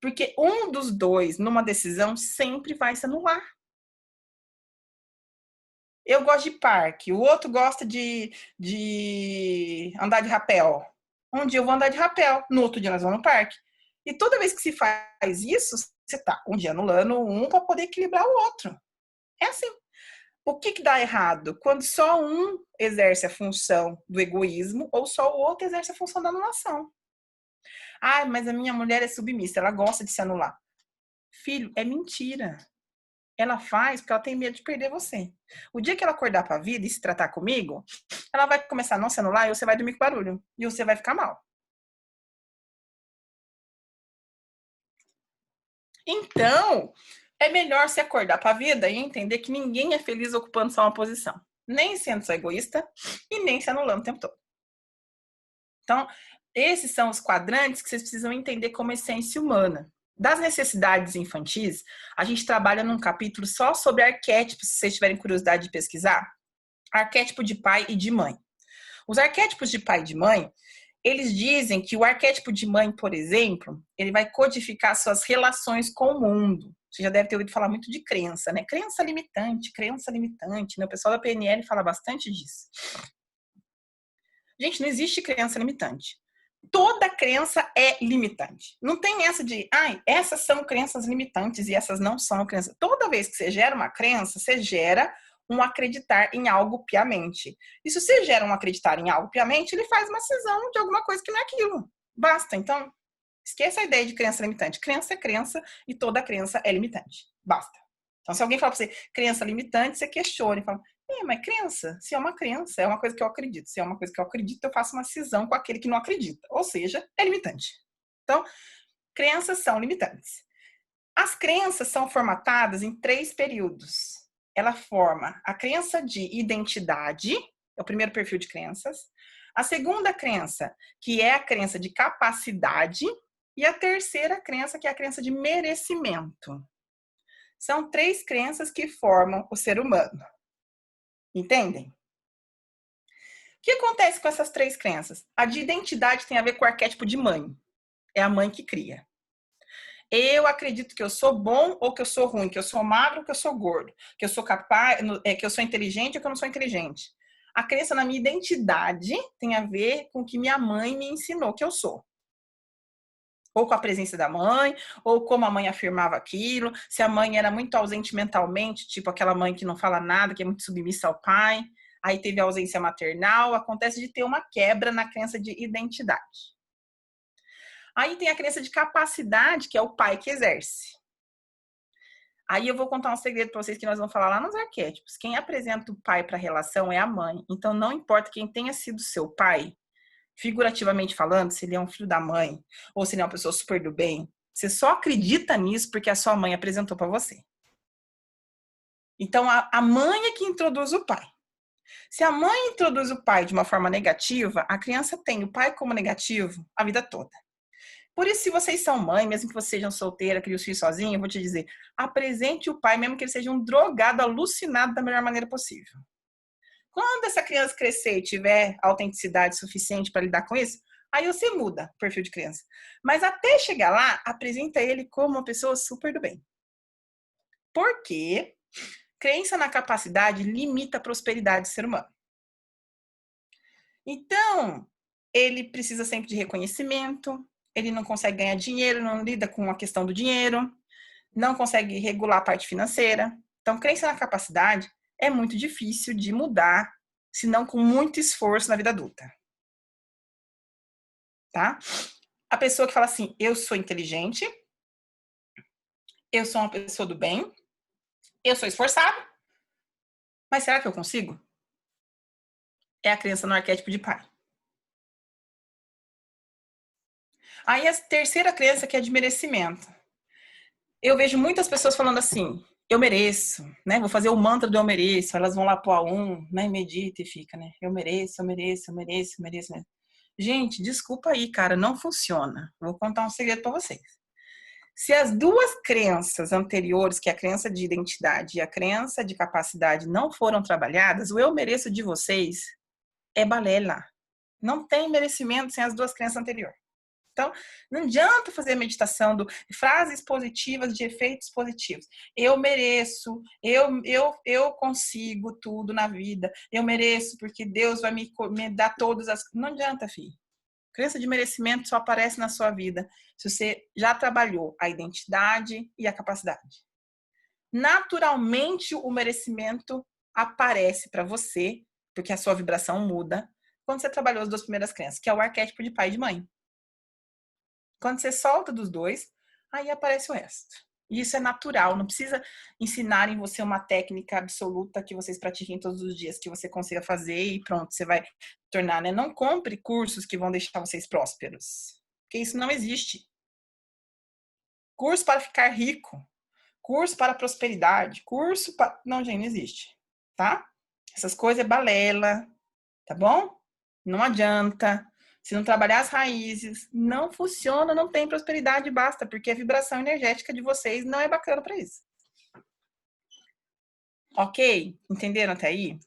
Porque um dos dois, numa decisão, sempre vai se anular. Eu gosto de parque, o outro gosta de andar de rapel. Um dia eu vou andar de rapel, no outro dia nós vamos no parque. E toda vez que se faz isso, você tá um dia anulando um para poder equilibrar o outro. É assim. O que dá errado? Quando só um exerce a função do egoísmo ou só o outro exerce a função da anulação. Ah, mas a minha mulher é submissa, ela gosta de se anular. Filho, é mentira. Ela faz porque ela tem medo de perder você. O dia que ela acordar para a vida e se tratar comigo, ela vai começar a não se anular e você vai dormir com barulho. E você vai ficar mal. Então, É melhor se acordar para a vida e entender que ninguém é feliz ocupando só uma posição. Nem sendo só egoísta e nem se anulando o tempo todo. Então, esses são os quadrantes que vocês precisam entender como essência humana. Das necessidades infantis, a gente trabalha num capítulo só sobre arquétipos, se vocês tiverem curiosidade de pesquisar. Arquétipo de pai e de mãe. Os arquétipos de pai e de mãe, eles dizem que o arquétipo de mãe, por exemplo, ele vai codificar suas relações com o mundo. Você já deve ter ouvido falar muito de crença, né? Crença limitante, né? O pessoal da PNL fala bastante disso. Gente, não existe crença limitante. Toda crença é limitante. Não tem essa de, essas são crenças limitantes e essas não são crenças. Toda vez que você gera uma crença, você gera um acreditar em algo piamente. E se você gera um acreditar em algo piamente, ele faz uma cisão de alguma coisa que não é aquilo. Basta. Então, esqueça a ideia de crença limitante. Crença é crença e toda crença é limitante. Basta. Então, se alguém fala para você crença limitante, você questiona e fala, mas crença, se é uma crença, é uma coisa que eu acredito. Se é uma coisa que eu acredito, eu faço uma cisão com aquele que não acredita. Ou seja, é limitante. Então, crenças são limitantes. As crenças são formatadas em 3 períodos. Ela forma a crença de identidade, é o primeiro perfil de crenças. A segunda crença, que é a crença de capacidade. E a terceira crença, que é a crença de merecimento. São 3 crenças que formam o ser humano. Entendem? O que acontece com essas 3 crenças? A de identidade tem a ver com o arquétipo de mãe. É a mãe que cria. Eu acredito que eu sou bom ou que eu sou ruim, que eu sou magro ou que eu sou gordo, que eu sou capaz, que eu sou inteligente ou que eu não sou inteligente. A crença na minha identidade tem a ver com o que minha mãe me ensinou que eu sou. Ou com a presença da mãe, ou como a mãe afirmava aquilo, se a mãe era muito ausente mentalmente, tipo aquela mãe que não fala nada, que é muito submissa ao pai, aí teve ausência maternal, acontece de ter uma quebra na crença de identidade. Aí tem a crença de capacidade, que é o pai que exerce. Aí eu vou contar um segredo para vocês que nós vamos falar lá nos arquétipos. Quem apresenta o pai para a relação é a mãe. Então não importa quem tenha sido seu pai, figurativamente falando, se ele é um filho da mãe ou se ele é uma pessoa super do bem, você só acredita nisso porque a sua mãe apresentou para você. Então a mãe é que introduz o pai. Se a mãe introduz o pai de uma forma negativa, a criança tem o pai como negativo a vida toda. Por isso, se vocês são mãe, mesmo que vocês sejam solteira, crie os filhos sozinha, eu vou te dizer, apresente o pai, mesmo que ele seja um drogado, alucinado da melhor maneira possível. Quando essa criança crescer e tiver autenticidade suficiente para lidar com isso, aí você muda o perfil de criança. Mas até chegar lá, apresenta ele como uma pessoa super do bem. Porque crença na capacidade limita a prosperidade do ser humano. Então, ele precisa sempre de reconhecimento, ele não consegue ganhar dinheiro, não lida com a questão do dinheiro, não consegue regular a parte financeira. Então, crença na capacidade é muito difícil de mudar, se não com muito esforço na vida adulta. Tá? A pessoa que fala assim, eu sou inteligente, eu sou uma pessoa do bem, eu sou esforçado, mas será que eu consigo? É a crença no arquétipo de pai. Aí a terceira crença, que é de merecimento. Eu vejo muitas pessoas falando assim, eu mereço, né? Vou fazer o mantra do eu mereço. Elas vão lá pro A1, né? Medita e fica, né? Eu mereço, eu mereço, eu mereço, eu mereço, eu mereço. Gente, desculpa aí, cara, não funciona. Vou contar um segredo para vocês. Se as 2 crenças anteriores, que é a crença de identidade e a crença de capacidade, não foram trabalhadas, o eu mereço de vocês é balela. Não tem merecimento sem as 2 crenças anteriores. Então, não adianta fazer meditação de frases positivas de efeitos positivos. Eu mereço, eu consigo tudo na vida. Eu mereço porque Deus vai me dar todas as... Não adianta, filho. Crença de merecimento só aparece na sua vida se você já trabalhou a identidade e a capacidade. Naturalmente, o merecimento aparece para você, porque a sua vibração muda, quando você trabalhou as 2 primeiras crenças, que é o arquétipo de pai e de mãe. Quando você solta dos 2, aí aparece o resto. E isso é natural, não precisa ensinar em você uma técnica absoluta que vocês pratiquem todos os dias, que você consiga fazer e pronto, você vai tornar, né? Não compre cursos que vão deixar vocês prósperos, porque isso não existe. Curso para ficar rico, Curso para prosperidade, curso para... Não, gente, não existe, tá? Essas coisas é balela, tá bom? Não adianta. Se não trabalhar as raízes, não funciona, não tem prosperidade, basta, porque a vibração energética de vocês não é bacana para isso. Ok? Entenderam até aí?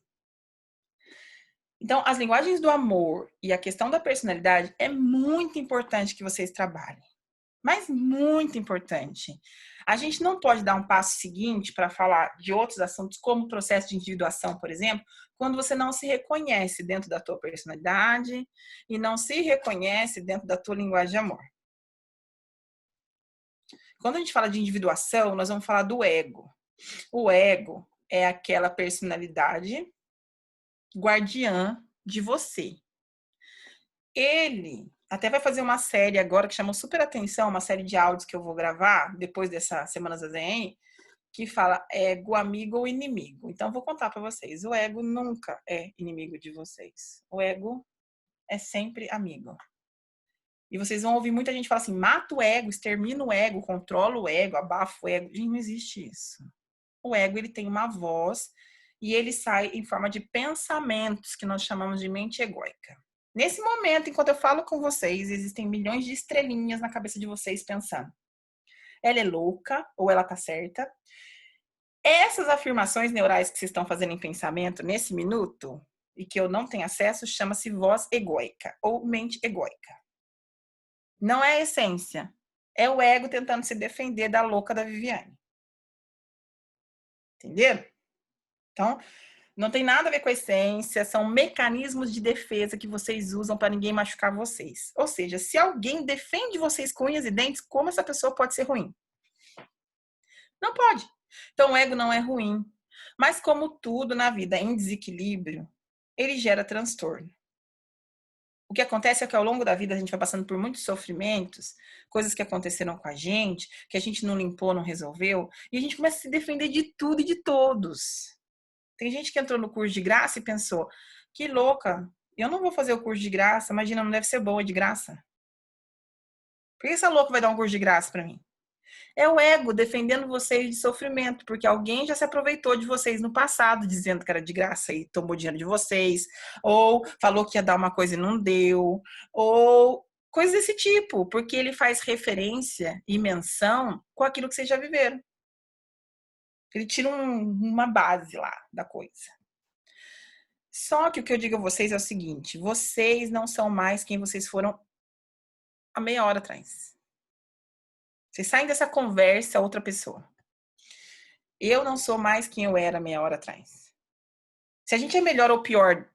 Então, as linguagens do amor e a questão da personalidade é muito importante que vocês trabalhem. Mas muito importante. A gente não pode dar um passo seguinte para falar de outros assuntos, como o processo de individuação, por exemplo, quando você não se reconhece dentro da tua personalidade e não se reconhece dentro da tua linguagem de amor. Quando a gente fala de individuação, nós vamos falar do ego. O ego é aquela personalidade guardiã de você. Ele até vai fazer uma série agora que chama Super Atenção, uma série de áudios que eu vou gravar depois dessa Semanas da Zen, que fala ego, amigo ou inimigo. Então, vou contar para vocês. O ego nunca é inimigo de vocês. O ego é sempre amigo. E vocês vão ouvir muita gente falar assim, mata o ego, extermina o ego, controla o ego, abafa o ego. Gente, não existe isso. O ego, ele tem uma voz e ele sai em forma de pensamentos que nós chamamos de mente egóica. Nesse momento, enquanto eu falo com vocês, existem milhões de estrelinhas na cabeça de vocês pensando. Ela é louca ou ela tá certa? Essas afirmações neurais que vocês estão fazendo em pensamento nesse minuto e que eu não tenho acesso, chama-se voz egóica ou mente egóica. Não é a essência. É o ego tentando se defender da louca da Viviane. Entenderam? Então, não tem nada a ver com a essência, são mecanismos de defesa que vocês usam para ninguém machucar vocês. Ou seja, se alguém defende vocês com unhas e dentes, como essa pessoa pode ser ruim? Não pode. Então, o ego não é ruim. Mas como tudo na vida em desequilíbrio, ele gera transtorno. O que acontece é que ao longo da vida a gente vai passando por muitos sofrimentos, coisas que aconteceram com a gente, que a gente não limpou, não resolveu, e a gente começa a se defender de tudo e de todos. Tem gente que entrou no curso de graça e pensou, que louca, eu não vou fazer o curso de graça, imagina, não deve ser boa de graça. Por que essa louca vai dar um curso de graça para mim? É o ego defendendo vocês de sofrimento, porque alguém já se aproveitou de vocês no passado, dizendo que era de graça e tomou dinheiro de vocês, ou falou que ia dar uma coisa e não deu, ou coisas desse tipo, porque ele faz referência e menção com aquilo que vocês já viveram. Ele tira uma base lá da coisa. Só que o que eu digo a vocês é o seguinte, vocês não são mais quem vocês foram há meia hora atrás. Vocês saem dessa conversa outra pessoa. Eu não sou mais quem eu era meia hora atrás. Se a gente é melhor ou pior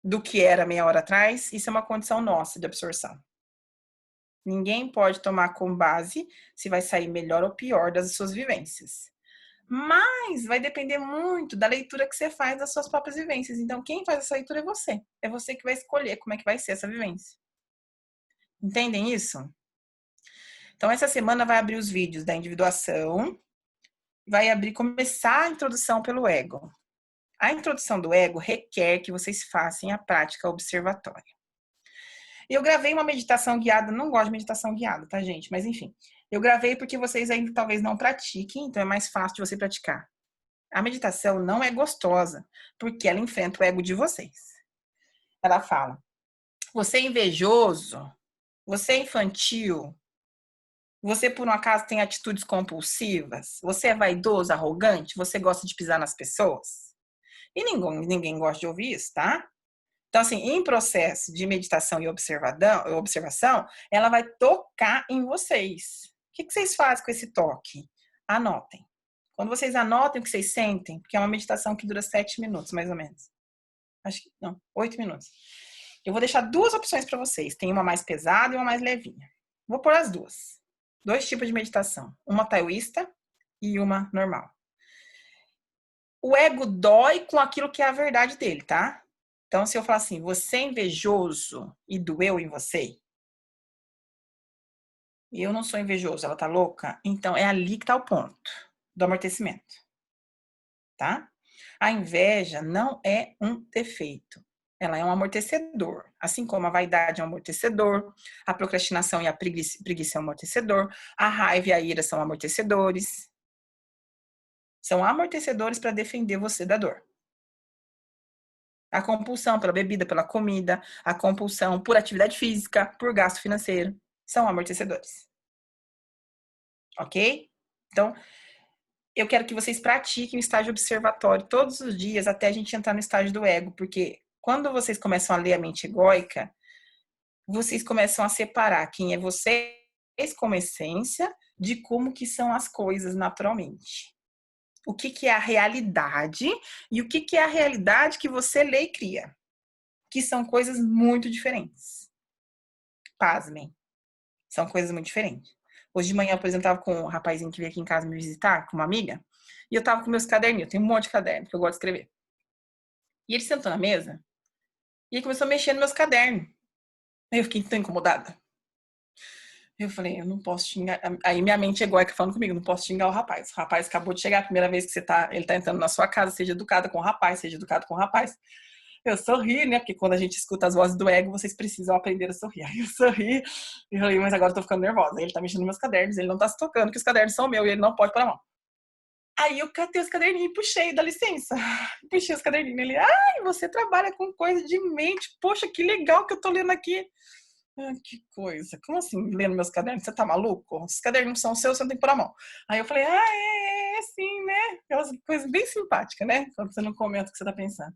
do que era meia hora atrás, isso é uma condição nossa de absorção. Ninguém pode tomar como base se vai sair melhor ou pior das suas vivências. Mas vai depender muito da leitura que você faz das suas próprias vivências. Então, quem faz essa leitura é você. É você que vai escolher como é que vai ser essa vivência. Entendem isso? Então, essa semana vai abrir os vídeos da individuação, vai começar a introdução pelo ego. A introdução do ego requer que vocês façam a prática observatória. Eu gravei uma meditação guiada, não gosto de meditação guiada, tá, gente? Mas, enfim, eu gravei porque vocês ainda talvez não pratiquem, então é mais fácil de você praticar. A meditação não é gostosa, porque ela enfrenta o ego de vocês. Ela fala, você é invejoso, você é infantil, você, por um acaso, tem atitudes compulsivas? Você é vaidoso, arrogante? Você gosta de pisar nas pessoas? E ninguém gosta de ouvir isso, tá? Então, assim, em processo de meditação e observação, ela vai tocar em vocês. O que vocês fazem com esse toque? Anotem. Quando vocês anotem o que vocês sentem, porque é uma meditação que dura 7 minutos, mais ou menos. Acho que, não, 8 minutos. Eu vou deixar 2 opções para vocês. Tem uma mais pesada e uma mais levinha. Vou pôr as 2. 2 tipos de meditação. Uma taoísta e uma normal. O ego dói com aquilo que é a verdade dele, tá? Então, se eu falar assim, você é invejoso e doeu em você, e eu não sou invejoso, ela tá louca, então é ali que tá o ponto do amortecimento, tá? A inveja não é um defeito, ela é um amortecedor. Assim como a vaidade é um amortecedor, a procrastinação e a preguiça é um amortecedor, a raiva e a ira são amortecedores. São amortecedores para defender você da dor. A compulsão pela bebida, pela comida, a compulsão por atividade física, por gasto financeiro, são amortecedores. Ok? Então, eu quero que vocês pratiquem o estágio observatório todos os dias até a gente entrar no estágio do ego, porque quando vocês começam a ler a mente egóica, vocês começam a separar quem é vocês como essência de como que são as coisas naturalmente. O que é a realidade e o que é a realidade que você lê e cria. Que são coisas muito diferentes. Pasmem. São coisas muito diferentes. Hoje de manhã, por exemplo, eu tava com um rapazinho que veio aqui em casa me visitar, com uma amiga, e eu tava com meus caderninhos. Eu tenho um monte de caderno, que eu gosto de escrever. E ele sentou na mesa e ele começou a mexer nos meus cadernos. Aí eu fiquei tão incomodada. Eu falei, eu não posso xingar. Aí minha mente egóica falando comigo, não posso xingar o rapaz. O rapaz acabou de chegar, a primeira vez que ele tá entrando na sua casa, seja educada com o rapaz, seja educado com o rapaz. Eu sorri, né? Porque quando a gente escuta as vozes do ego, vocês precisam aprender a sorrir. Aí eu sorri e falei, mas agora eu tô ficando nervosa. Ele tá mexendo nos meus cadernos, ele não tá se tocando, que os cadernos são meus e ele não pode pôr a mão. Aí eu catei os caderninhos e puxei, dá licença. Puxei os caderninhos. Ele, ai, você trabalha com coisa de mente. Poxa, que legal que eu tô lendo aqui. Ah, que coisa. Como assim, lendo meus cadernos? Você tá maluco? Os cadernos são seus, você não tem que pôr a mão. Aí eu falei, é sim, né? Aquelas coisas bem simpáticas, né? Quando você não comenta o que você tá pensando.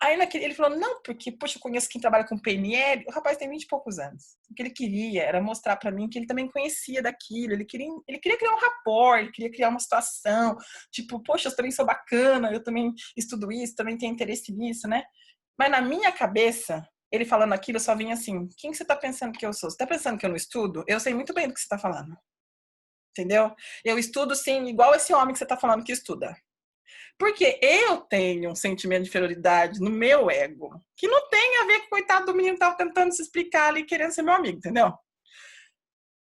Aí ele falou, não, porque, poxa, eu conheço quem trabalha com PNL. O rapaz tem 20 e poucos anos. O que ele queria era mostrar pra mim que ele também conhecia daquilo. Ele queria criar um rapport, ele queria criar uma situação. Tipo, poxa, eu também sou bacana, eu também estudo isso, também tenho interesse nisso, né? Mas na minha cabeça, ele falando aquilo, eu só vinha assim, quem que você tá pensando que eu sou? Você tá pensando que eu não estudo? Eu sei muito bem do que você tá falando. Entendeu? Eu estudo, sim, igual esse homem que você tá falando que estuda. Porque eu tenho um sentimento de inferioridade no meu ego, que não tem a ver com o coitado do menino que tava tentando se explicar ali, querendo ser meu amigo, entendeu?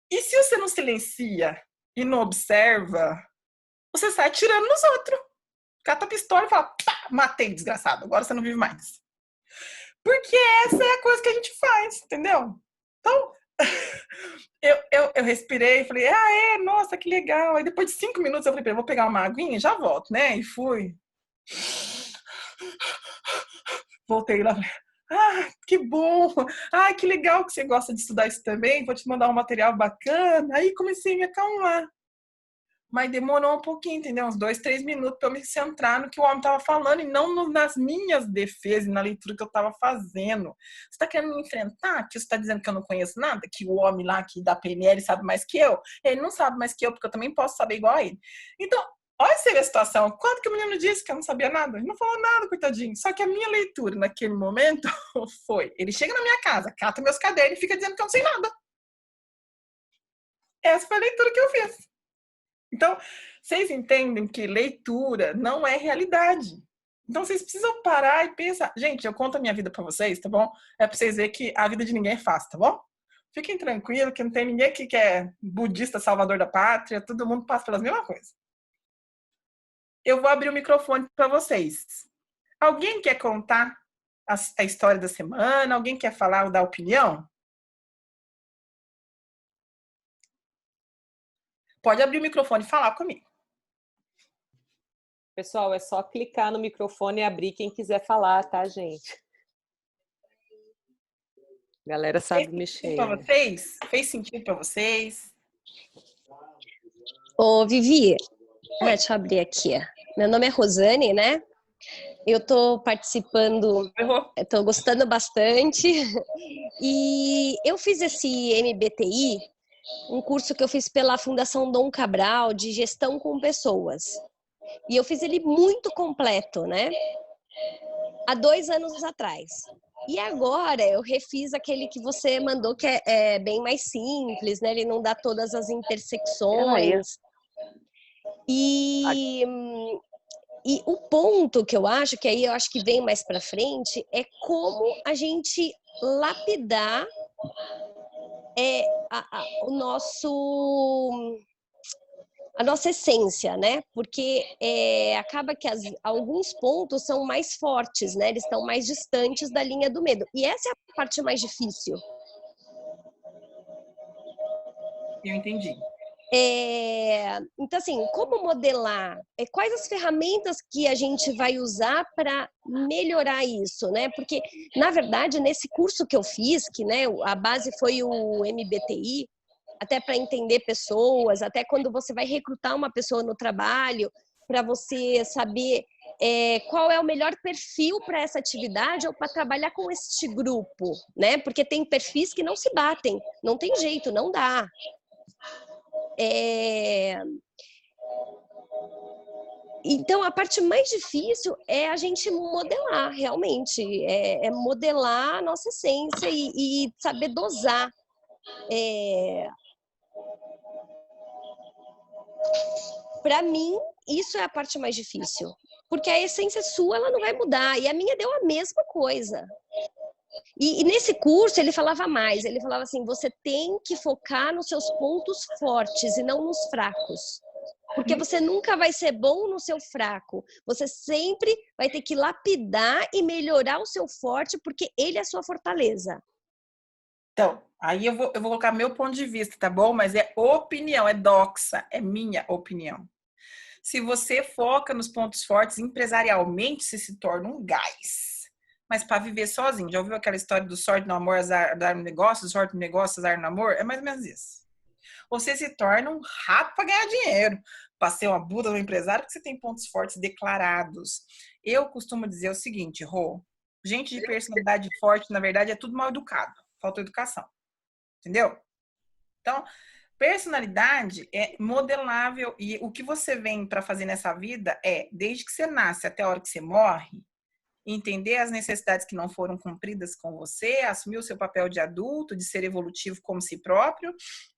E se você não silencia e não observa, você sai atirando nos outros. Cata a pistola e fala, pá, matei, desgraçado, agora você não vive mais. Porque essa é a coisa que a gente faz, entendeu? Então, eu respirei e falei, nossa, que legal. Aí depois de 5 minutos eu falei, vou pegar uma aguinha e já volto, né? E fui. Voltei lá. Ah, que bom! Ah, que legal que você gosta de estudar isso também. Vou te mandar um material bacana. Aí comecei a me acalmar. Mas demorou um pouquinho, entendeu? Uns 2, 3 minutos para eu me centrar no que o homem estava falando e não nas minhas defesas, na leitura que eu estava fazendo. Você está querendo me enfrentar? Que você está dizendo que eu não conheço nada? Que o homem lá que da PNL sabe mais que eu? Ele não sabe mais que eu, porque eu também posso saber igual a ele. Então, olha você ver a situação. Quando que o menino disse que eu não sabia nada? Ele não falou nada, coitadinho. Só que a minha leitura naquele momento foi: ele chega na minha casa, cata meus cadernos e fica dizendo que eu não sei nada. Essa foi a leitura que eu fiz. Então, vocês entendem que leitura não é realidade. Então, vocês precisam parar e pensar. Gente, eu conto a minha vida pra vocês, tá bom? É pra vocês verem que a vida de ninguém é fácil, tá bom? Fiquem tranquilos, que não tem ninguém aqui que é budista, salvador da pátria. Todo mundo passa pelas mesmas coisas. Eu vou abrir o microfone para vocês. Alguém quer contar a história da semana? Alguém quer falar ou dar opinião? Pode abrir o microfone e falar comigo. Pessoal, é só clicar no microfone e abrir quem quiser falar, tá, gente? A galera sabe mexer. Fez sentido para vocês? Ô, Vivi, deixa eu abrir aqui. Meu nome é Rosane, né? Eu tô participando, tô gostando bastante. E eu fiz esse MBTI, um curso que eu fiz pela Fundação Dom Cabral de gestão com pessoas. E eu fiz ele muito completo, né? Há 2 anos atrás. E agora eu refiz aquele que você mandou, que é bem mais simples, né? Ele não dá todas as intersecções. E o ponto que eu acho, que aí eu acho que vem mais para frente, é como a gente lapidar a nossa essência, né? Porque acaba que alguns pontos são mais fortes, né? Eles estão mais distantes da linha do medo. E essa é a parte mais difícil. Eu entendi. Então, assim, como modelar? Quais as ferramentas que a gente vai usar para melhorar isso, né? Porque, na verdade, nesse curso que eu fiz, que, né, a base foi o MBTI, até para entender pessoas, até quando você vai recrutar uma pessoa no trabalho, para você saber qual é o melhor perfil para essa atividade ou para trabalhar com este grupo, né? Porque tem perfis que não se batem, não tem jeito, não dá. Então, a parte mais difícil é a gente modelar, realmente. É modelar a nossa essência e saber dosar. Para mim, isso é a parte mais difícil. Porque a essência sua, ela não vai mudar. E a minha deu a mesma coisa. E nesse curso, ele falava mais. Ele falava assim, você tem que focar nos seus pontos fortes e não nos fracos. Porque você nunca vai ser bom no seu fraco. Você sempre vai ter que lapidar e melhorar o seu forte, porque ele é a sua fortaleza. Então, aí eu vou colocar meu ponto de vista, tá bom? Mas é opinião, é doxa, é minha opinião. Se você foca nos pontos fortes, empresarialmente você se torna um gás. Mas para viver sozinho, já ouviu aquela história do sorte no amor, azar no negócio, sorte no negócio, azar no amor? É mais ou menos isso. Você se torna um rato para ganhar dinheiro, para ser uma Buda do empresário, porque você tem pontos fortes declarados. Eu costumo dizer o seguinte, Rô, gente de personalidade forte, na verdade, é tudo mal educado. Faltou educação. Entendeu? Então, personalidade é modelável e o que você vem para fazer nessa vida é, desde que você nasce até a hora que você morre, entender as necessidades que não foram cumpridas com você, assumir o seu papel de adulto, de ser evolutivo como si próprio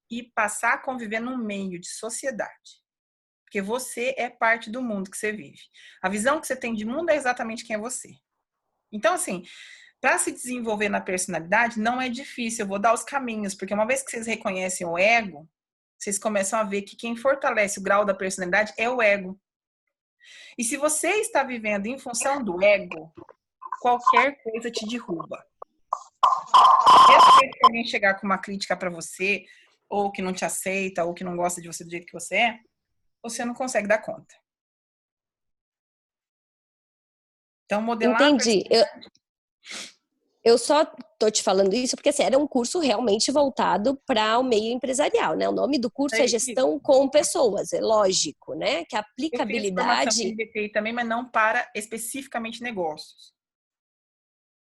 e passar a conviver num meio de sociedade. Porque você é parte do mundo que você vive. A visão que você tem de mundo é exatamente quem é você. Então, assim, para se desenvolver na personalidade, não é difícil. Eu vou dar os caminhos, porque uma vez que vocês reconhecem o ego, vocês começam a ver que quem fortalece o grau da personalidade é o ego. E se você está vivendo em função do ego, qualquer coisa te derruba. Se alguém chegar com uma crítica para você, ou que não te aceita, ou que não gosta de você do jeito que você não consegue dar conta. Então, modelar... Entendi. Eu só tô te falando isso porque assim, era um curso realmente voltado para o meio empresarial, né? O nome do curso é Gestão com Pessoas, é lógico, né? Que a aplicabilidade... Eu fiz formação em MBTI também, mas não para especificamente negócios.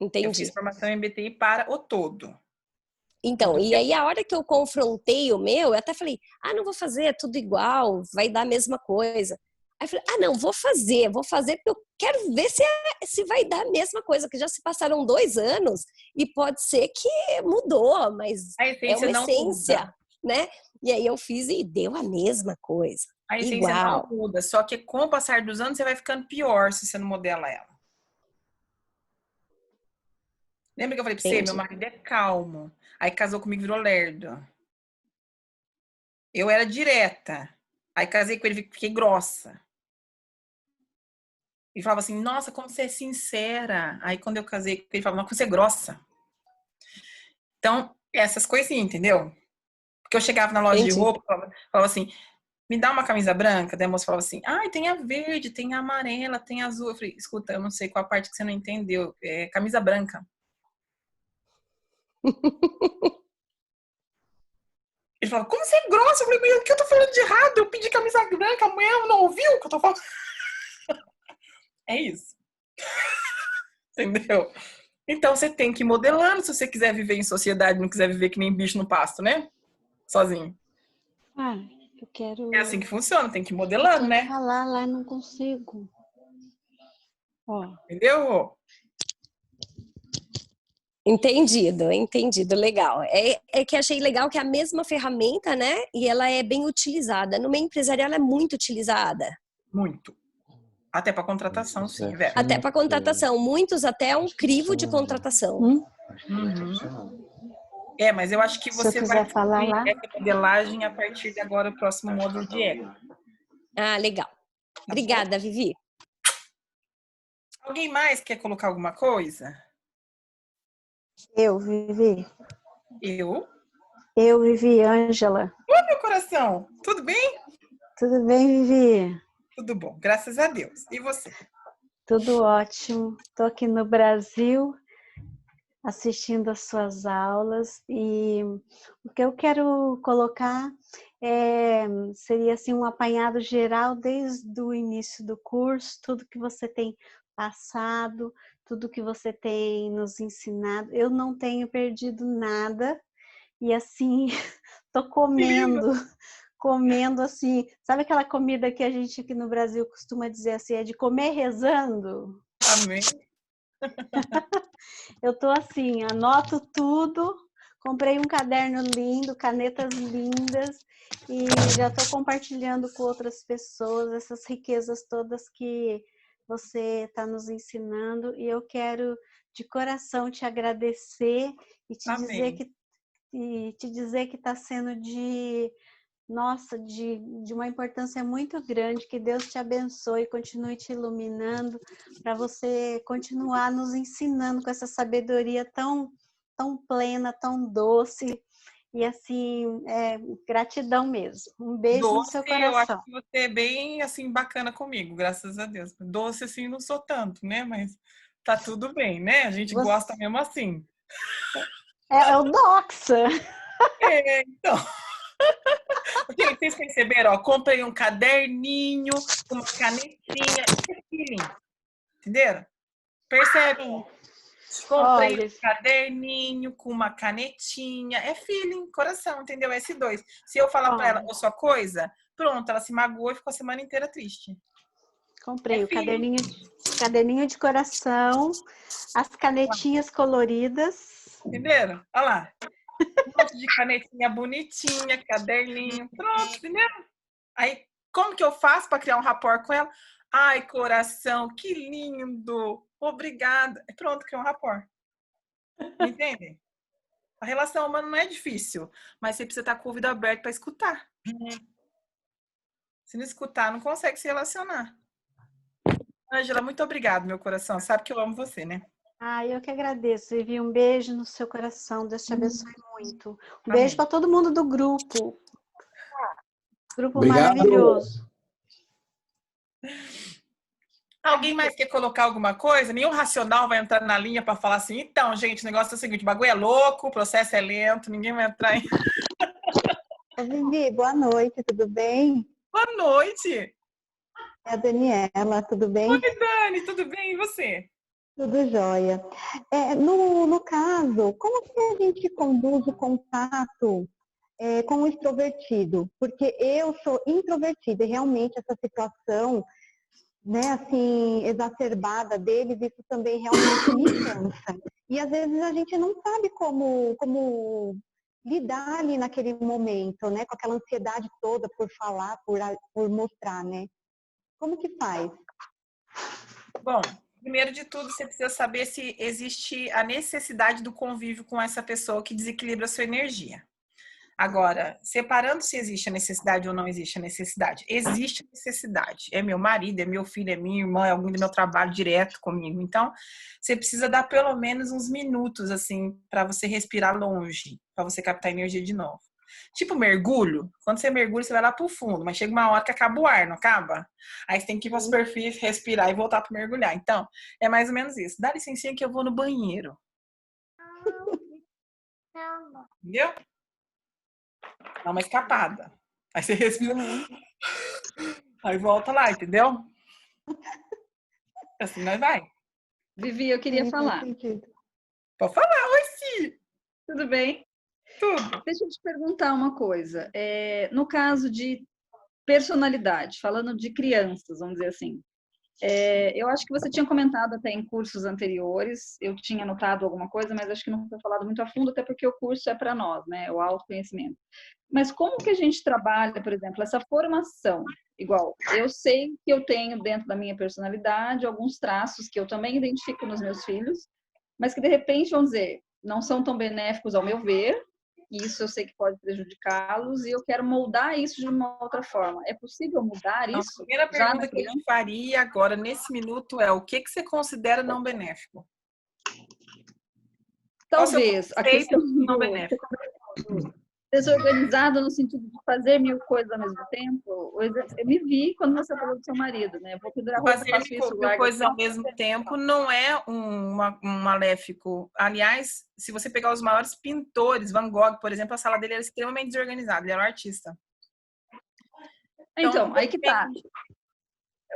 Entendi. Eu fiz formação em MBTI para o todo. Então, e aí a hora que eu confrontei o meu, eu até falei, não vou fazer, é tudo igual, vai dar a mesma coisa. Aí eu falei, não, vou fazer porque eu quero ver se vai dar a mesma coisa, que já se passaram 2 anos e pode ser que mudou, mas é uma essência, né? E aí eu fiz e deu a mesma coisa. A essência não muda, só que com o passar dos anos você vai ficando pior se você não modela ela. Lembra que eu falei pra você? Meu marido é calmo. Aí casou comigo e virou lerdo. Eu era direta. Aí casei com ele e fiquei grossa. Ele falava assim, nossa, como você é sincera. Aí quando eu casei com ele, ele falava, nossa, como você é grossa. Então, essas coisinhas, entendeu? Porque eu chegava na loja de roupa, falava assim, me dá uma camisa branca. Daí a moça falava assim, tem a verde, tem a amarela, tem a azul. Eu falei, escuta, eu não sei qual a parte que você não entendeu. É camisa branca. Ele falou, como você é grossa? Eu falei, o que eu tô falando de errado? Eu pedi camisa branca, a mulher não ouviu o que eu tô falando? É isso. Entendeu? Então você tem que ir modelando se você quiser viver em sociedade, não quiser viver que nem bicho no pasto, né? Sozinho. Eu quero... É assim que funciona, tem que ir modelando, né? falar lá, não consigo. Entendeu? Entendido, legal. É que achei legal que é a mesma ferramenta, né? E ela é bem utilizada. No meio empresarial ela é muito utilizada. Muito. Até para contratação, sim, velho. Até para contratação. Muitos até é um crivo de contratação. Mas eu acho que você vai falar lá essa modelagem a partir de agora, o próximo módulo de ego. Legal. Obrigada, Vivi. Alguém mais quer colocar alguma coisa? Eu, Vivi. Eu, Vivi, Ângela. meu coração? Tudo bem? Tudo bem, Vivi? Tudo bom, graças a Deus. E você? Tudo ótimo. Estou aqui no Brasil assistindo as suas aulas e o que eu quero colocar seria assim um apanhado geral desde o início do curso, tudo que você tem passado, tudo que você tem nos ensinado. Eu não tenho perdido nada e assim tô comendo assim, sabe aquela comida que a gente aqui no Brasil costuma dizer assim, é de comer rezando? Amém. Eu tô assim, anoto tudo, comprei um caderno lindo, canetas lindas e já tô compartilhando com outras pessoas essas riquezas todas que você está nos ensinando e eu quero de coração te agradecer e te dizer Amém. que está sendo de uma importância muito grande, que Deus te abençoe e continue te iluminando, para você continuar nos ensinando com essa sabedoria tão, tão plena, tão doce, e assim, gratidão mesmo. Um beijo no seu Doce, eu acho coração. que você é bem, assim, bacana comigo, graças a Deus. Doce, assim, não sou tanto, né? Mas tá tudo bem, né? A gente gosta mesmo assim. É o Doxa. Então... Gente, vocês perceberam, ó, comprei um caderninho, uma canetinha, é feeling, entenderam? Percebe? Comprei Olha, um caderninho com uma canetinha, é feeling, coração, entendeu? S2. Se eu falar pra ela olha, a sua coisa, pronto, ela se magoou e ficou a semana inteira triste. É comprei o feeling, caderninho de coração, as canetinhas coloridas. entenderam? Olha lá. Um monte de canetinha bonitinha, caderninho, pronto, entendeu? Aí, como que eu faço para criar um rapport com ela? Ai, coração, que lindo! Obrigada. Pronto, criou um rapport. Entende? A relação humana não é difícil, mas você precisa estar com o ouvido aberto para escutar. Se não escutar, não consegue se relacionar. Ângela, muito obrigada, meu coração. Sabe que eu amo você, né? Eu que agradeço, Vivi. Um beijo no seu coração. Deus te abençoe muito. Um beijo Amém. para todo mundo do grupo. Grupo Obrigado. maravilhoso. Alguém mais quer colocar alguma coisa? Nenhum racional vai entrar na linha para falar assim, então, gente, o negócio é o seguinte, o bagulho é louco, o processo é lento, ninguém vai entrar em... Ô, Vivi, boa noite, tudo bem? Boa noite! É a Daniela, tudo bem? Oi, Dani, tudo bem? E você? Tudo jóia. No caso, como que a gente conduz o contato com o extrovertido? Porque eu sou introvertida e realmente essa situação, né, assim, exacerbada deles, isso também realmente me cansa. E às vezes a gente não sabe como lidar ali naquele momento, né, com aquela ansiedade toda por falar, por mostrar, né? Como que faz? Bom, primeiro de tudo, você precisa saber se existe a necessidade do convívio com essa pessoa que desequilibra a sua energia. Agora, separando se existe a necessidade ou não existe a necessidade. Existe a necessidade. É meu marido, é meu filho, é minha irmã, é alguém do meu trabalho direto comigo. Então, você precisa dar pelo menos uns minutos, assim, para você respirar longe, para você captar energia de novo. Tipo mergulho. Quando você mergulha, você vai lá pro fundo, mas chega uma hora que acaba o ar, não acaba? Aí você tem que ir pra superfície, respirar e voltar para mergulhar. Então, é mais ou menos isso. Dá licencinha que eu vou no banheiro. Entendeu? Dá uma escapada. Aí você respira. Aí volta lá, entendeu? Assim nós vai. Vivi, eu queria Sim, faz falar. sentido. Pode falar, oi, Ci. Tudo bem? Tudo. Deixa eu te perguntar uma coisa. No caso de personalidade, falando de crianças, vamos dizer assim, eu acho que você tinha comentado até em cursos anteriores, eu tinha notado alguma coisa, mas acho que não foi falado muito a fundo, até porque o curso é para nós, né? O autoconhecimento. Mas como que a gente trabalha, por exemplo, essa formação? Igual, eu sei que eu tenho dentro da minha personalidade alguns traços que eu também identifico nos meus filhos, mas que de repente, vamos dizer, não são tão benéficos ao meu ver, e isso eu sei que pode prejudicá-los, e eu quero moldar isso de uma outra forma. É possível mudar A isso? primeira Já pergunta na que eu criança? te faria agora, nesse minuto, é o que você considera não benéfico? Qual o seu Talvez a conceito questão de não do... benéfico? desorganizado no sentido de fazer 1000 coisas ao mesmo tempo. Eu me vi quando você falou do seu marido, né? Eu vou pendurar roupa, Fazer faço isso, mil largo. coisas ao mesmo tempo não é um maléfico. Aliás, se você pegar os maiores pintores, Van Gogh, por exemplo, a sala dele era extremamente desorganizada, ele era um artista. Então, aí que tá.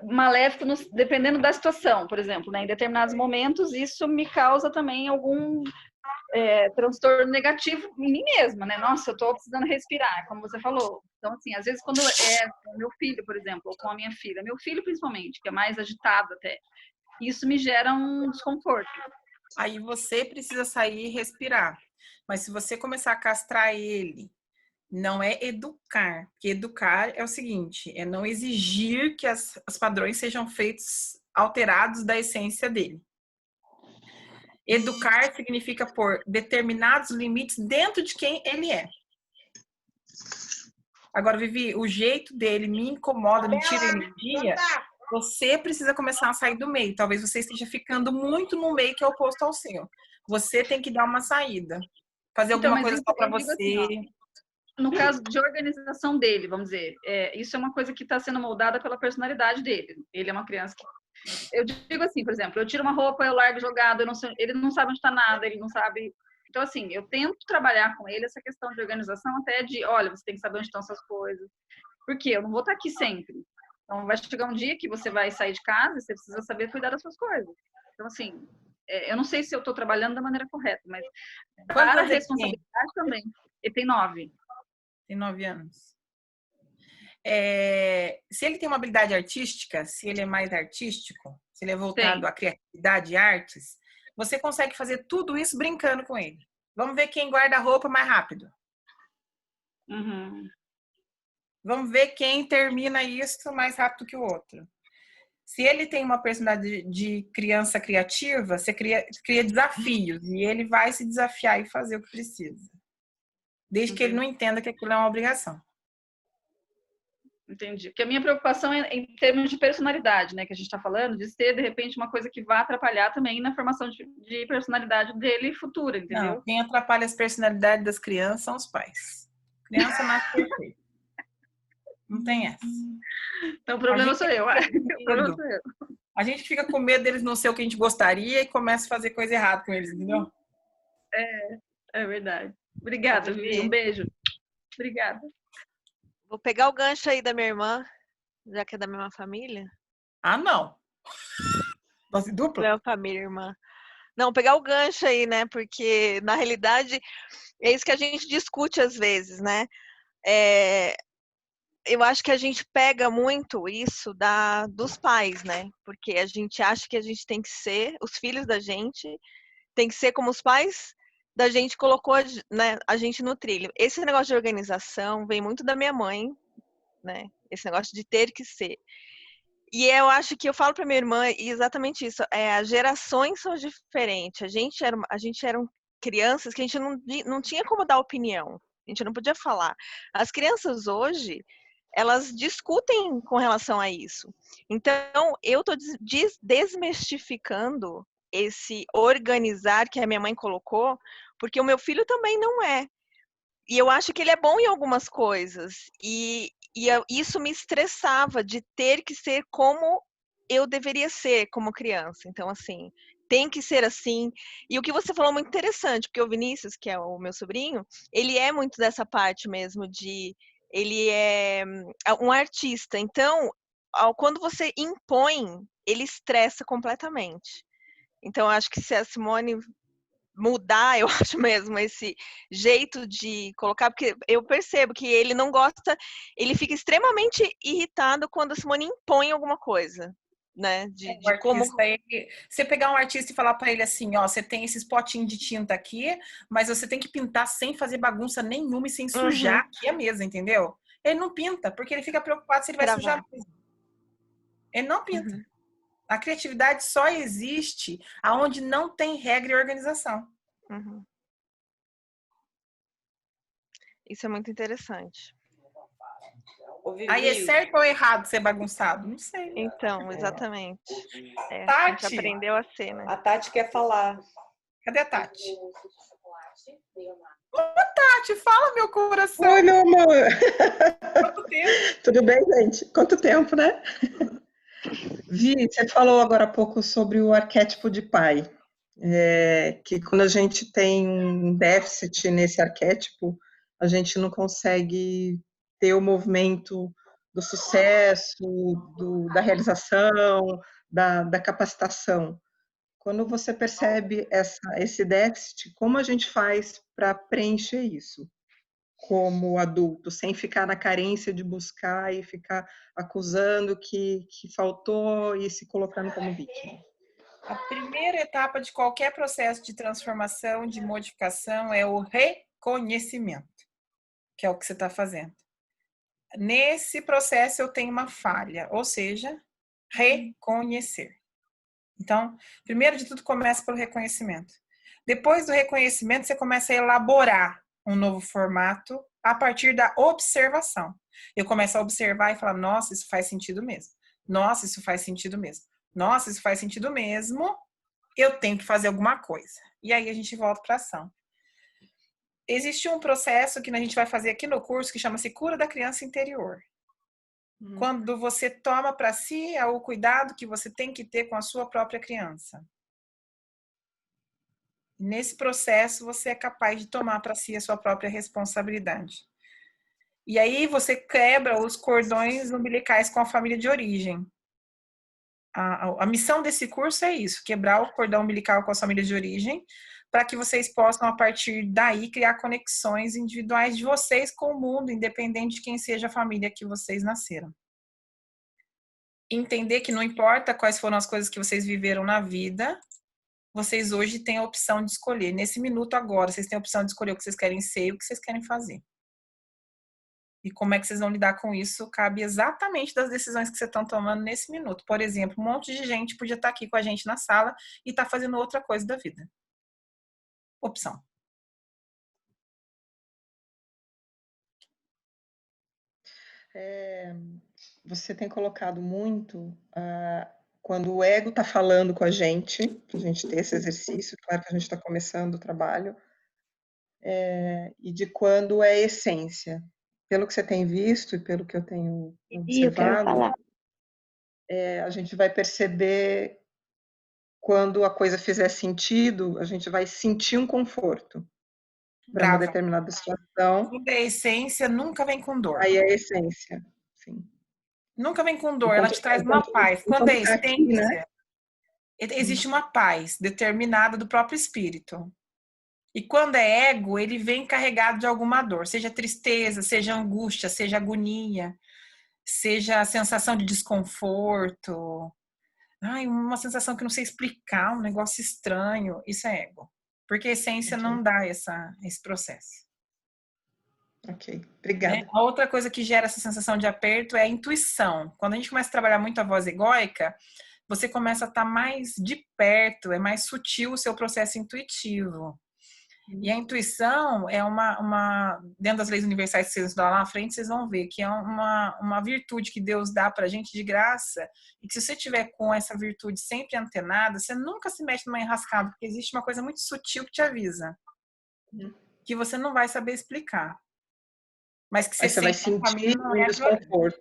Maléfico, dependendo da situação, por exemplo, né? Em determinados momentos, isso me causa também algum transtorno negativo em mim mesma, né? Nossa, eu tô precisando respirar, como você falou. Então, assim, às vezes quando é com meu filho, por exemplo, ou com a minha filha, meu filho principalmente, que é mais agitado até, isso me gera um desconforto. Aí você precisa sair e respirar. Mas se você começar a castrar ele, não é educar. Porque educar é o seguinte, é não exigir que os padrões sejam feitos, alterados da essência dele. Educar significa pôr determinados limites dentro de quem ele é. Agora, Vivi, o jeito dele me incomoda, me tira energia. Você precisa começar a sair do meio. Talvez você esteja ficando muito no meio que é oposto ao seu. Você tem que dar uma saída. Fazer alguma coisa só para você. Assim, no caso de organização dele, vamos dizer, isso é uma coisa que está sendo moldada pela personalidade dele. Ele é uma criança que... Eu digo assim, por exemplo, eu tiro uma roupa, eu largo jogado, ele não sabe onde está nada, ele não sabe... Então, assim, eu tento trabalhar com ele essa questão de organização até de, olha, você tem que saber onde estão suas coisas. Porque eu não vou estar aqui sempre. Então, vai chegar um dia que você vai sair de casa e você precisa saber cuidar das suas coisas. Então, assim, eu não sei se eu estou trabalhando da maneira correta, mas para a responsabilidade também. Ele tem 9. Tem 9 anos. Se ele tem uma habilidade artística, se ele é mais artístico, se ele é voltado à criatividade e artes, você consegue fazer tudo isso brincando com ele. Vamos ver quem guarda a roupa mais rápido. Uhum. Vamos ver quem termina isso mais rápido que o outro. Se ele tem uma personalidade de criança criativa, você cria desafios e ele vai se desafiar e fazer o que precisa. Desde que ele não entenda que aquilo é uma obrigação. Entendi. Porque a minha preocupação é em termos de personalidade, né? Que a gente está falando, de ser, de repente, uma coisa que vai atrapalhar também na formação de personalidade dele futura, entendeu? Não, quem atrapalha as personalidades das crianças são os pais. Criança nasce perfeita. Não tem essa. Então o problema sou eu. A gente fica com medo deles não ser o que a gente gostaria e começa a fazer coisa errada com eles, entendeu? É verdade. Obrigada, Vivi. Um beijo. Obrigada. Vou pegar o gancho aí da minha irmã, já que é da mesma família. Ah, não. Dose dupla? Mesma família, irmã. Não, pegar o gancho aí, né? Porque, na realidade, é isso que a gente discute às vezes, né? Eu acho que a gente pega muito isso dos pais, né? Porque a gente acha que a gente tem que ser, os filhos da gente, tem que ser como os pais da gente colocou, né, a gente no trilho. Esse negócio de organização vem muito da minha mãe, né? Esse negócio de ter que ser. E eu acho que eu falo para minha irmã exatamente isso. As gerações são diferentes. A gente eram crianças que a gente não tinha como dar opinião. A gente não podia falar. As crianças hoje, elas discutem com relação a isso. Então, eu estou desmistificando esse organizar que a minha mãe colocou, porque o meu filho também não é. E eu acho que ele é bom em algumas coisas. E isso me estressava de ter que ser como eu deveria ser como criança. Então, assim, tem que ser assim. E o que você falou é muito interessante, porque o Vinícius, que é o meu sobrinho, ele é muito dessa parte mesmo de... Ele é um artista. Então, quando você impõe, ele estressa completamente. Então, eu acho que se a Simone mudar, eu acho mesmo, esse jeito de colocar, porque eu percebo que ele não gosta, ele fica extremamente irritado quando a Simone impõe alguma coisa, né? De como... Você pegar um artista e falar para ele assim, ó, você tem esses potinhos de tinta aqui, mas você tem que pintar sem fazer bagunça nenhuma e sem sujar aqui a mesa, entendeu? Ele não pinta, porque ele fica preocupado se ele vai sujar a mesa. Ele não pinta. A criatividade só existe aonde não tem regra e organização. Isso é muito interessante. Aí é certo ou errado ser bagunçado? Não sei. Então, exatamente. Tati, a gente aprendeu a ser, né? A Tati quer falar. Cadê a Tati? Tati, fala, meu coração. Oi, meu amor. Quanto tempo? Tudo bem, gente? Quanto tempo, né? Vi, você falou agora há pouco sobre o arquétipo de pai. Que quando a gente tem um déficit nesse arquétipo, a gente não consegue ter o movimento do sucesso, da realização, da capacitação. Quando você percebe esse déficit, como a gente faz para preencher isso como adulto, sem ficar na carência de buscar e ficar acusando que faltou e se colocando como vítima? A primeira etapa de qualquer processo de transformação, de modificação, é o reconhecimento, que é o que você está fazendo. Nesse processo eu tenho uma falha, ou seja, reconhecer. Então, primeiro de tudo, começa pelo reconhecimento. Depois do reconhecimento, você começa a elaborar um novo formato a partir da observação. Eu começo a observar e falar, nossa, isso faz sentido mesmo. Nossa, isso faz sentido mesmo. Nossa, isso faz sentido mesmo. Eu tenho que fazer alguma coisa. E aí a gente volta para a ação. Existe um processo que a gente vai fazer aqui no curso que chama-se cura da criança interior. Quando você toma para si o cuidado que você tem que ter com a sua própria criança. Nesse processo, você é capaz de tomar para si a sua própria responsabilidade. E aí você quebra os cordões umbilicais com a família de origem. A missão desse curso é isso, quebrar o cordão umbilical com as famílias de origem, para que vocês possam, a partir daí, criar conexões individuais de vocês com o mundo, independente de quem seja a família que vocês nasceram. Entender que não importa quais foram as coisas que vocês viveram na vida, vocês hoje têm a opção de escolher. Nesse minuto agora, vocês têm a opção de escolher o que vocês querem ser e o que vocês querem fazer. E como é que vocês vão lidar com isso cabe exatamente das decisões que vocês estão tomando nesse minuto. Por exemplo, um monte de gente podia estar aqui com a gente na sala e estar fazendo outra coisa da vida. Opção. Você tem colocado muito quando o ego está falando com a gente ter esse exercício, claro que a gente está começando o trabalho, e de quando é essência. Pelo que você tem visto e pelo que eu tenho observado, a gente vai perceber quando a coisa fizer sentido, a gente vai sentir um conforto para uma determinada situação. Quando é essência, nunca vem com dor. Aí é a essência, sim. Nunca vem com dor, ela te traz uma paz. Quando é essência, existe uma paz determinada do próprio espírito. E quando é ego, ele vem carregado de alguma dor, seja tristeza, seja angústia, seja agonia, seja a sensação de desconforto, uma sensação que não sei explicar, um negócio estranho. Isso é ego. Porque a essência não dá esse processo. Ok, obrigada. A outra coisa que gera essa sensação de aperto é a intuição. Quando a gente começa a trabalhar muito a voz egóica, você começa a estar mais de perto, é mais sutil o seu processo intuitivo. E a intuição é dentro das leis universais que vocês estudam lá na frente, vocês vão ver que é uma virtude que Deus dá pra gente de graça, e que se você tiver com essa virtude sempre antenada, você nunca se mete numa enrascada, porque existe uma coisa muito sutil que te avisa, que você não vai saber explicar. Mas que você vai sentir um desconforto.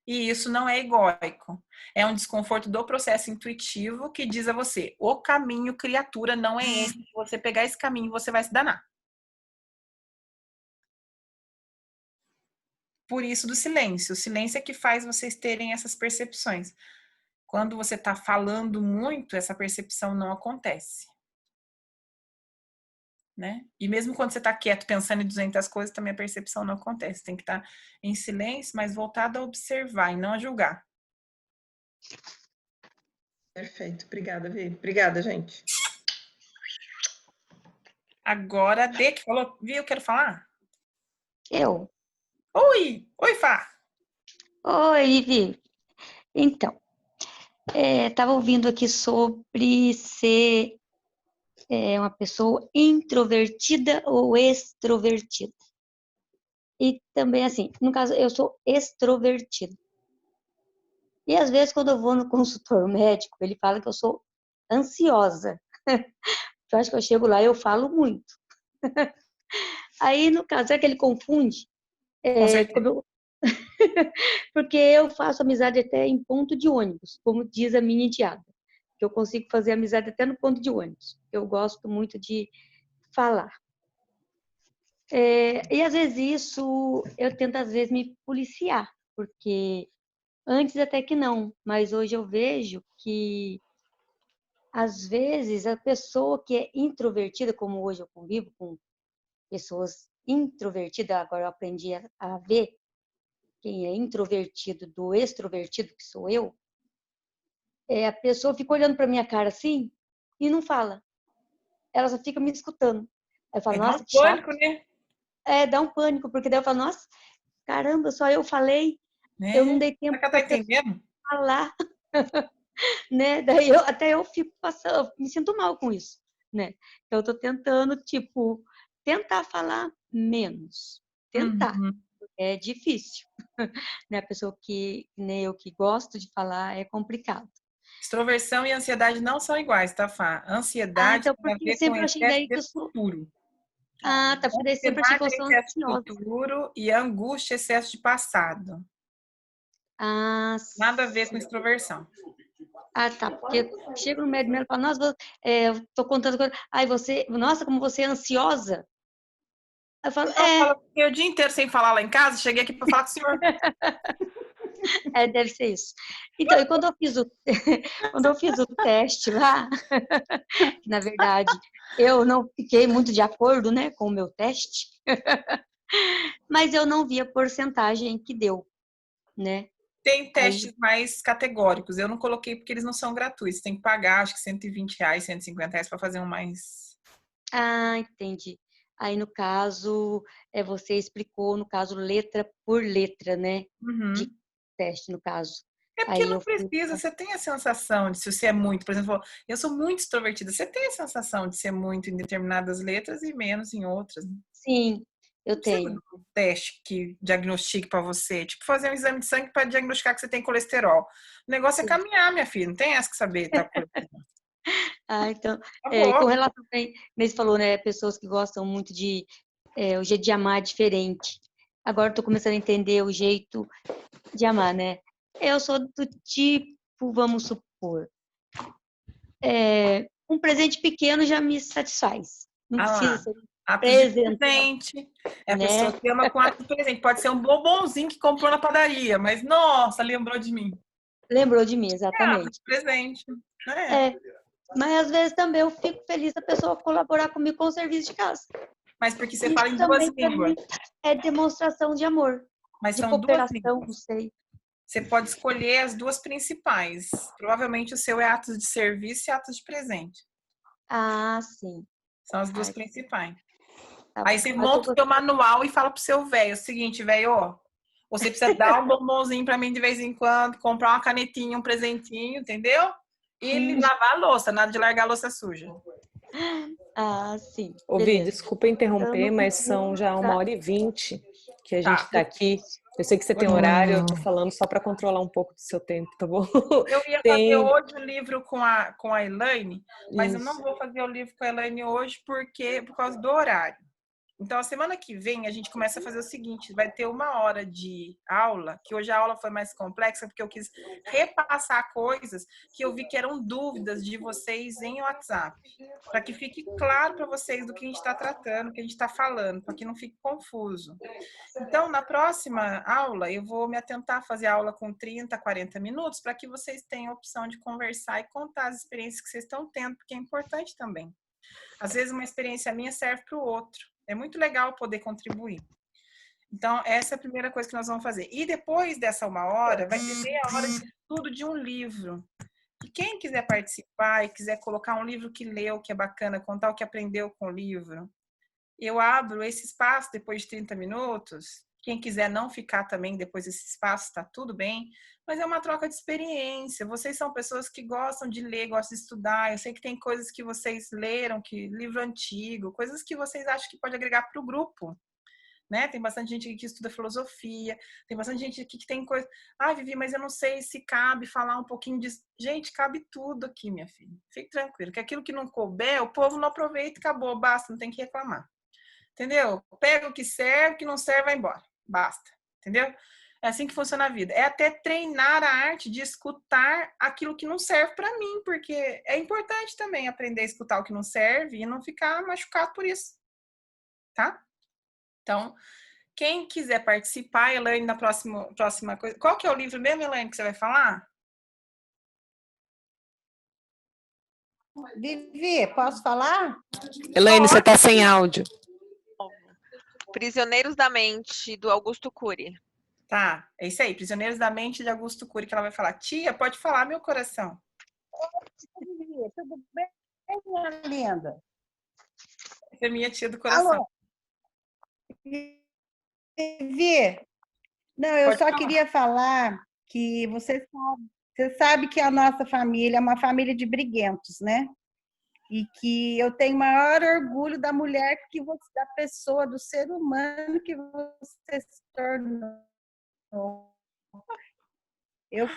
E isso não é egóico. É um desconforto do processo intuitivo que diz a você, o caminho, criatura, não é esse. Se você pegar esse caminho, você vai se danar. Por isso do silêncio. O silêncio é que faz vocês terem essas percepções. Quando você está falando muito, essa percepção não acontece. Né? E mesmo quando você está quieto, pensando em 200 coisas, também a percepção não acontece. Tem que estar em silêncio, mas voltado a observar e não a julgar. Perfeito. Obrigada, Vi. Obrigada, gente. Agora, Dê, que falou. Vi, eu quero falar? Eu. Oi! Oi, Fá! Oi, Vi. Então, estava ouvindo aqui sobre ser uma pessoa introvertida ou extrovertida. E também, assim, no caso, eu sou extrovertida. E às vezes, quando eu vou no consultor médico, ele fala que eu sou ansiosa. Eu acho que eu chego lá e eu falo muito. Aí, no caso, será que ele confunde? Com certeza. Porque eu faço amizade até em ponto de ônibus, como diz a minha enteada. Que eu consigo fazer amizade até no ponto de ônibus. Eu gosto muito de falar. E às vezes isso, eu tento às vezes me policiar, porque antes até que não, mas hoje eu vejo que às vezes a pessoa que é introvertida, como hoje eu convivo com pessoas introvertidas, agora eu aprendi a ver quem é introvertido do extrovertido, que sou eu, a pessoa fica olhando para minha cara assim e não fala. Ela só fica me escutando. Aí eu falo, Dá nossa, um que chato. pânico, né? Dá um pânico, porque daí eu falo, nossa, caramba, só eu falei, eu não dei tempo Será que ela para tá entendendo? falar, né? Daí até eu fico passando, me sinto mal com isso, né? Então eu tô tentando, tipo, tentar falar menos, tentar. É difícil, né? A pessoa que, nem eu que gosto de falar, é complicado. Extroversão e ansiedade não são iguais, tá, Fá? Ansiedade Então, tem a porque eu ver com sempre achei excesso daí que de eu sou... futuro. tá, porque daí sempre achei que eu Ansiedade é sou excesso de ansiosa. futuro e angústia é excesso de passado. Nada a ver com extroversão. Tá, porque chega no médico e fala, nossa, eu tô contando coisa. Ai, você, nossa, como você é ansiosa. Eu falo, Eu o dia inteiro sem falar lá em casa, cheguei aqui para falar com o senhor. Deve ser isso. Então, e quando eu fiz o teste lá, que na verdade eu não fiquei muito de acordo, né, com o meu teste, mas eu não vi a porcentagem que deu, né? Tem testes mais categóricos. Eu não coloquei porque eles não são gratuitos. Tem que pagar, acho que R$120, R$150 para fazer um mais... Entendi. Aí, no caso, você explicou, no caso, letra por letra, né? De teste, no caso. É porque não precisa, você tem a sensação de se você é muito, por exemplo, eu sou muito extrovertida, você tem a sensação de ser muito em determinadas letras e menos em outras. Sim, eu tenho. Um teste que diagnostique para você, tipo fazer um exame de sangue para diagnosticar que você tem colesterol. O negócio é caminhar, minha filha, não tem essa que saber, tá? Então, com relação a você falou, né, pessoas que gostam muito de o jeito de amar diferente. Agora eu tô começando a entender o jeito de amar, né? Eu sou do tipo, vamos supor, um presente pequeno já me satisfaz. Não precisa ser presente. É a né? pessoa que ama com ato de presente. Pode ser um bombonzinho que comprou na padaria, mas nossa, lembrou de mim. Lembrou de mim, exatamente. Ato de presente. Mas às vezes também eu fico feliz da pessoa colaborar comigo com o serviço de casa. Mas porque você fala em duas línguas. É demonstração de amor. Mas de são cooperação, duas línguas. Não sei. Você pode escolher as duas principais. Provavelmente o seu é atos de serviço e atos de presente. Sim. São as duas principais. Tá aí bom. você monta o seu manual e fala pro seu velho o seguinte, velho, você precisa dar um bombonzinho para mim de vez em quando, comprar uma canetinha, um presentinho, entendeu? E ele lavar a louça, nada de largar a louça suja. Sim. Vi, desculpa interromper, mas são já 1h20 que a gente está aqui. Eu sei que você tem horário, eu tô falando só para controlar um pouco do seu tempo, tá bom? Eu ia fazer hoje o livro com a Elaine, mas eu não vou fazer o livro com a Elaine hoje por causa do horário. Então, a semana que vem, a gente começa a fazer o seguinte, vai ter 1 hora de aula, que hoje a aula foi mais complexa, porque eu quis repassar coisas que eu vi que eram dúvidas de vocês em WhatsApp, para que fique claro para vocês do que a gente está tratando, do que a gente está falando, para que não fique confuso. Então, na próxima aula, eu vou me atentar a fazer a aula com 30, 40 minutos, para que vocês tenham a opção de conversar e contar as experiências que vocês estão tendo, porque é importante também. Às vezes, uma experiência minha serve para o outro. É muito legal poder contribuir. Então, essa é a primeira coisa que nós vamos fazer. E depois dessa 1 hora, vai ter meia hora de estudo de um livro. E quem quiser participar e quiser colocar um livro que leu, que é bacana, contar o que aprendeu com o livro, eu abro esse espaço depois de 30 minutos. Quem quiser não ficar também depois desse espaço, está tudo bem. Mas é uma troca de experiência. Vocês são pessoas que gostam de ler, gostam de estudar. Eu sei que tem coisas que vocês leram, livro antigo, coisas que vocês acham que pode agregar para o grupo. Né? Tem bastante gente aqui que estuda filosofia, tem bastante gente aqui que tem coisa... Vivi, mas eu não sei se cabe falar um pouquinho disso. Gente, cabe tudo aqui, minha filha. Fique tranquilo, que aquilo que não couber, o povo não aproveita e acabou, basta, não tem que reclamar. entendeu? Pega o que serve, o que não serve, vai embora. Basta, entendeu? É assim que funciona a vida. É até treinar a arte de escutar aquilo que não serve para mim, porque é importante também aprender a escutar o que não serve e não ficar machucado por isso, tá? Então, quem quiser participar, Elaine, na próxima coisa. Qual que é o livro mesmo, Elaine, que você vai falar? Vivi, posso falar? Elaine, você está sem áudio. Prisioneiros da Mente, do Augusto Cury. Tá, é isso aí. Prisioneiros da Mente, de Augusto Cury, que ela vai falar. Tia, pode falar, meu coração. Vivi, tudo bem, minha linda? Essa é minha tia do coração. Alô? Vivi, não, eu Pode só falar. queria falar que você sabe que a nossa família é uma família de briguentos, né? E que eu tenho maior orgulho da mulher que você, da pessoa, do ser humano que você se tornou. Eu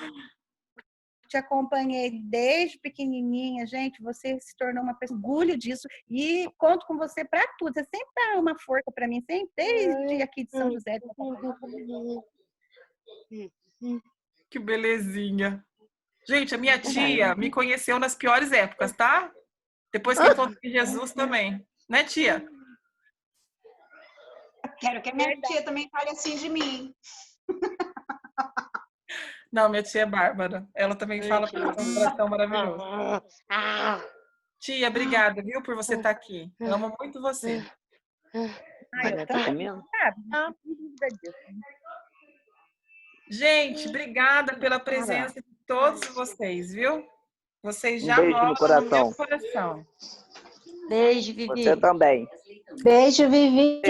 te acompanhei desde pequenininha, gente, você se tornou uma pessoa, orgulho disso, e conto com você para tudo. Você sempre dá uma força para mim, sempre, desde aqui de São José. Que belezinha. Gente, a minha tia me conheceu nas piores épocas, tá? Depois que encontrei Jesus também. Né, tia? Quero que a minha tia também fale assim de mim. Não, minha tia é Bárbara. Ela também fala porque tem um coração maravilhoso. Tia, obrigada, viu, por você estar aqui. Eu amo muito você. Eu também. Gente, obrigada pela presença de todos vocês, viu? Vocês já beijo no moram no meu coração. coração. Beijo, Vivi. Você também. Beijo, Vivi.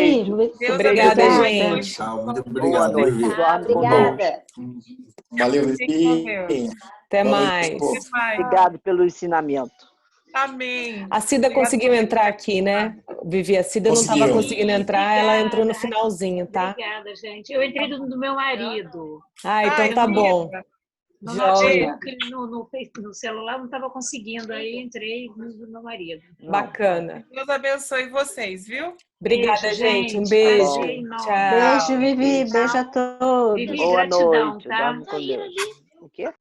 Deus Obrigada, abençoe. gente. Muito Boa obrigado, noite. Vivi. Dorme com Deus. Valeu, Fiquem com Vivi. Deus. Até Boa noite, mais. povo. Até mais. Obrigado pelo ensinamento. Amém. A Cida conseguiu entrar aqui, né? Vivi, a Cida não estava Conseguiu. conseguindo entrar, ela entrou no finalzinho, tá? Obrigada, gente. Eu entrei do meu marido. Ah, então tá bom. No Joia. notebook, no celular, não estava conseguindo. Aí entrei do meu marido. Bacana. Deus abençoe vocês, viu? Obrigada, Beijo, gente. Um gente. beijo. Prazer enorme. Tchau. Beijo, Vivi. Beijo a todos. Vivi, Boa gratidão, noite. tá? Dorme com Deus. O quê?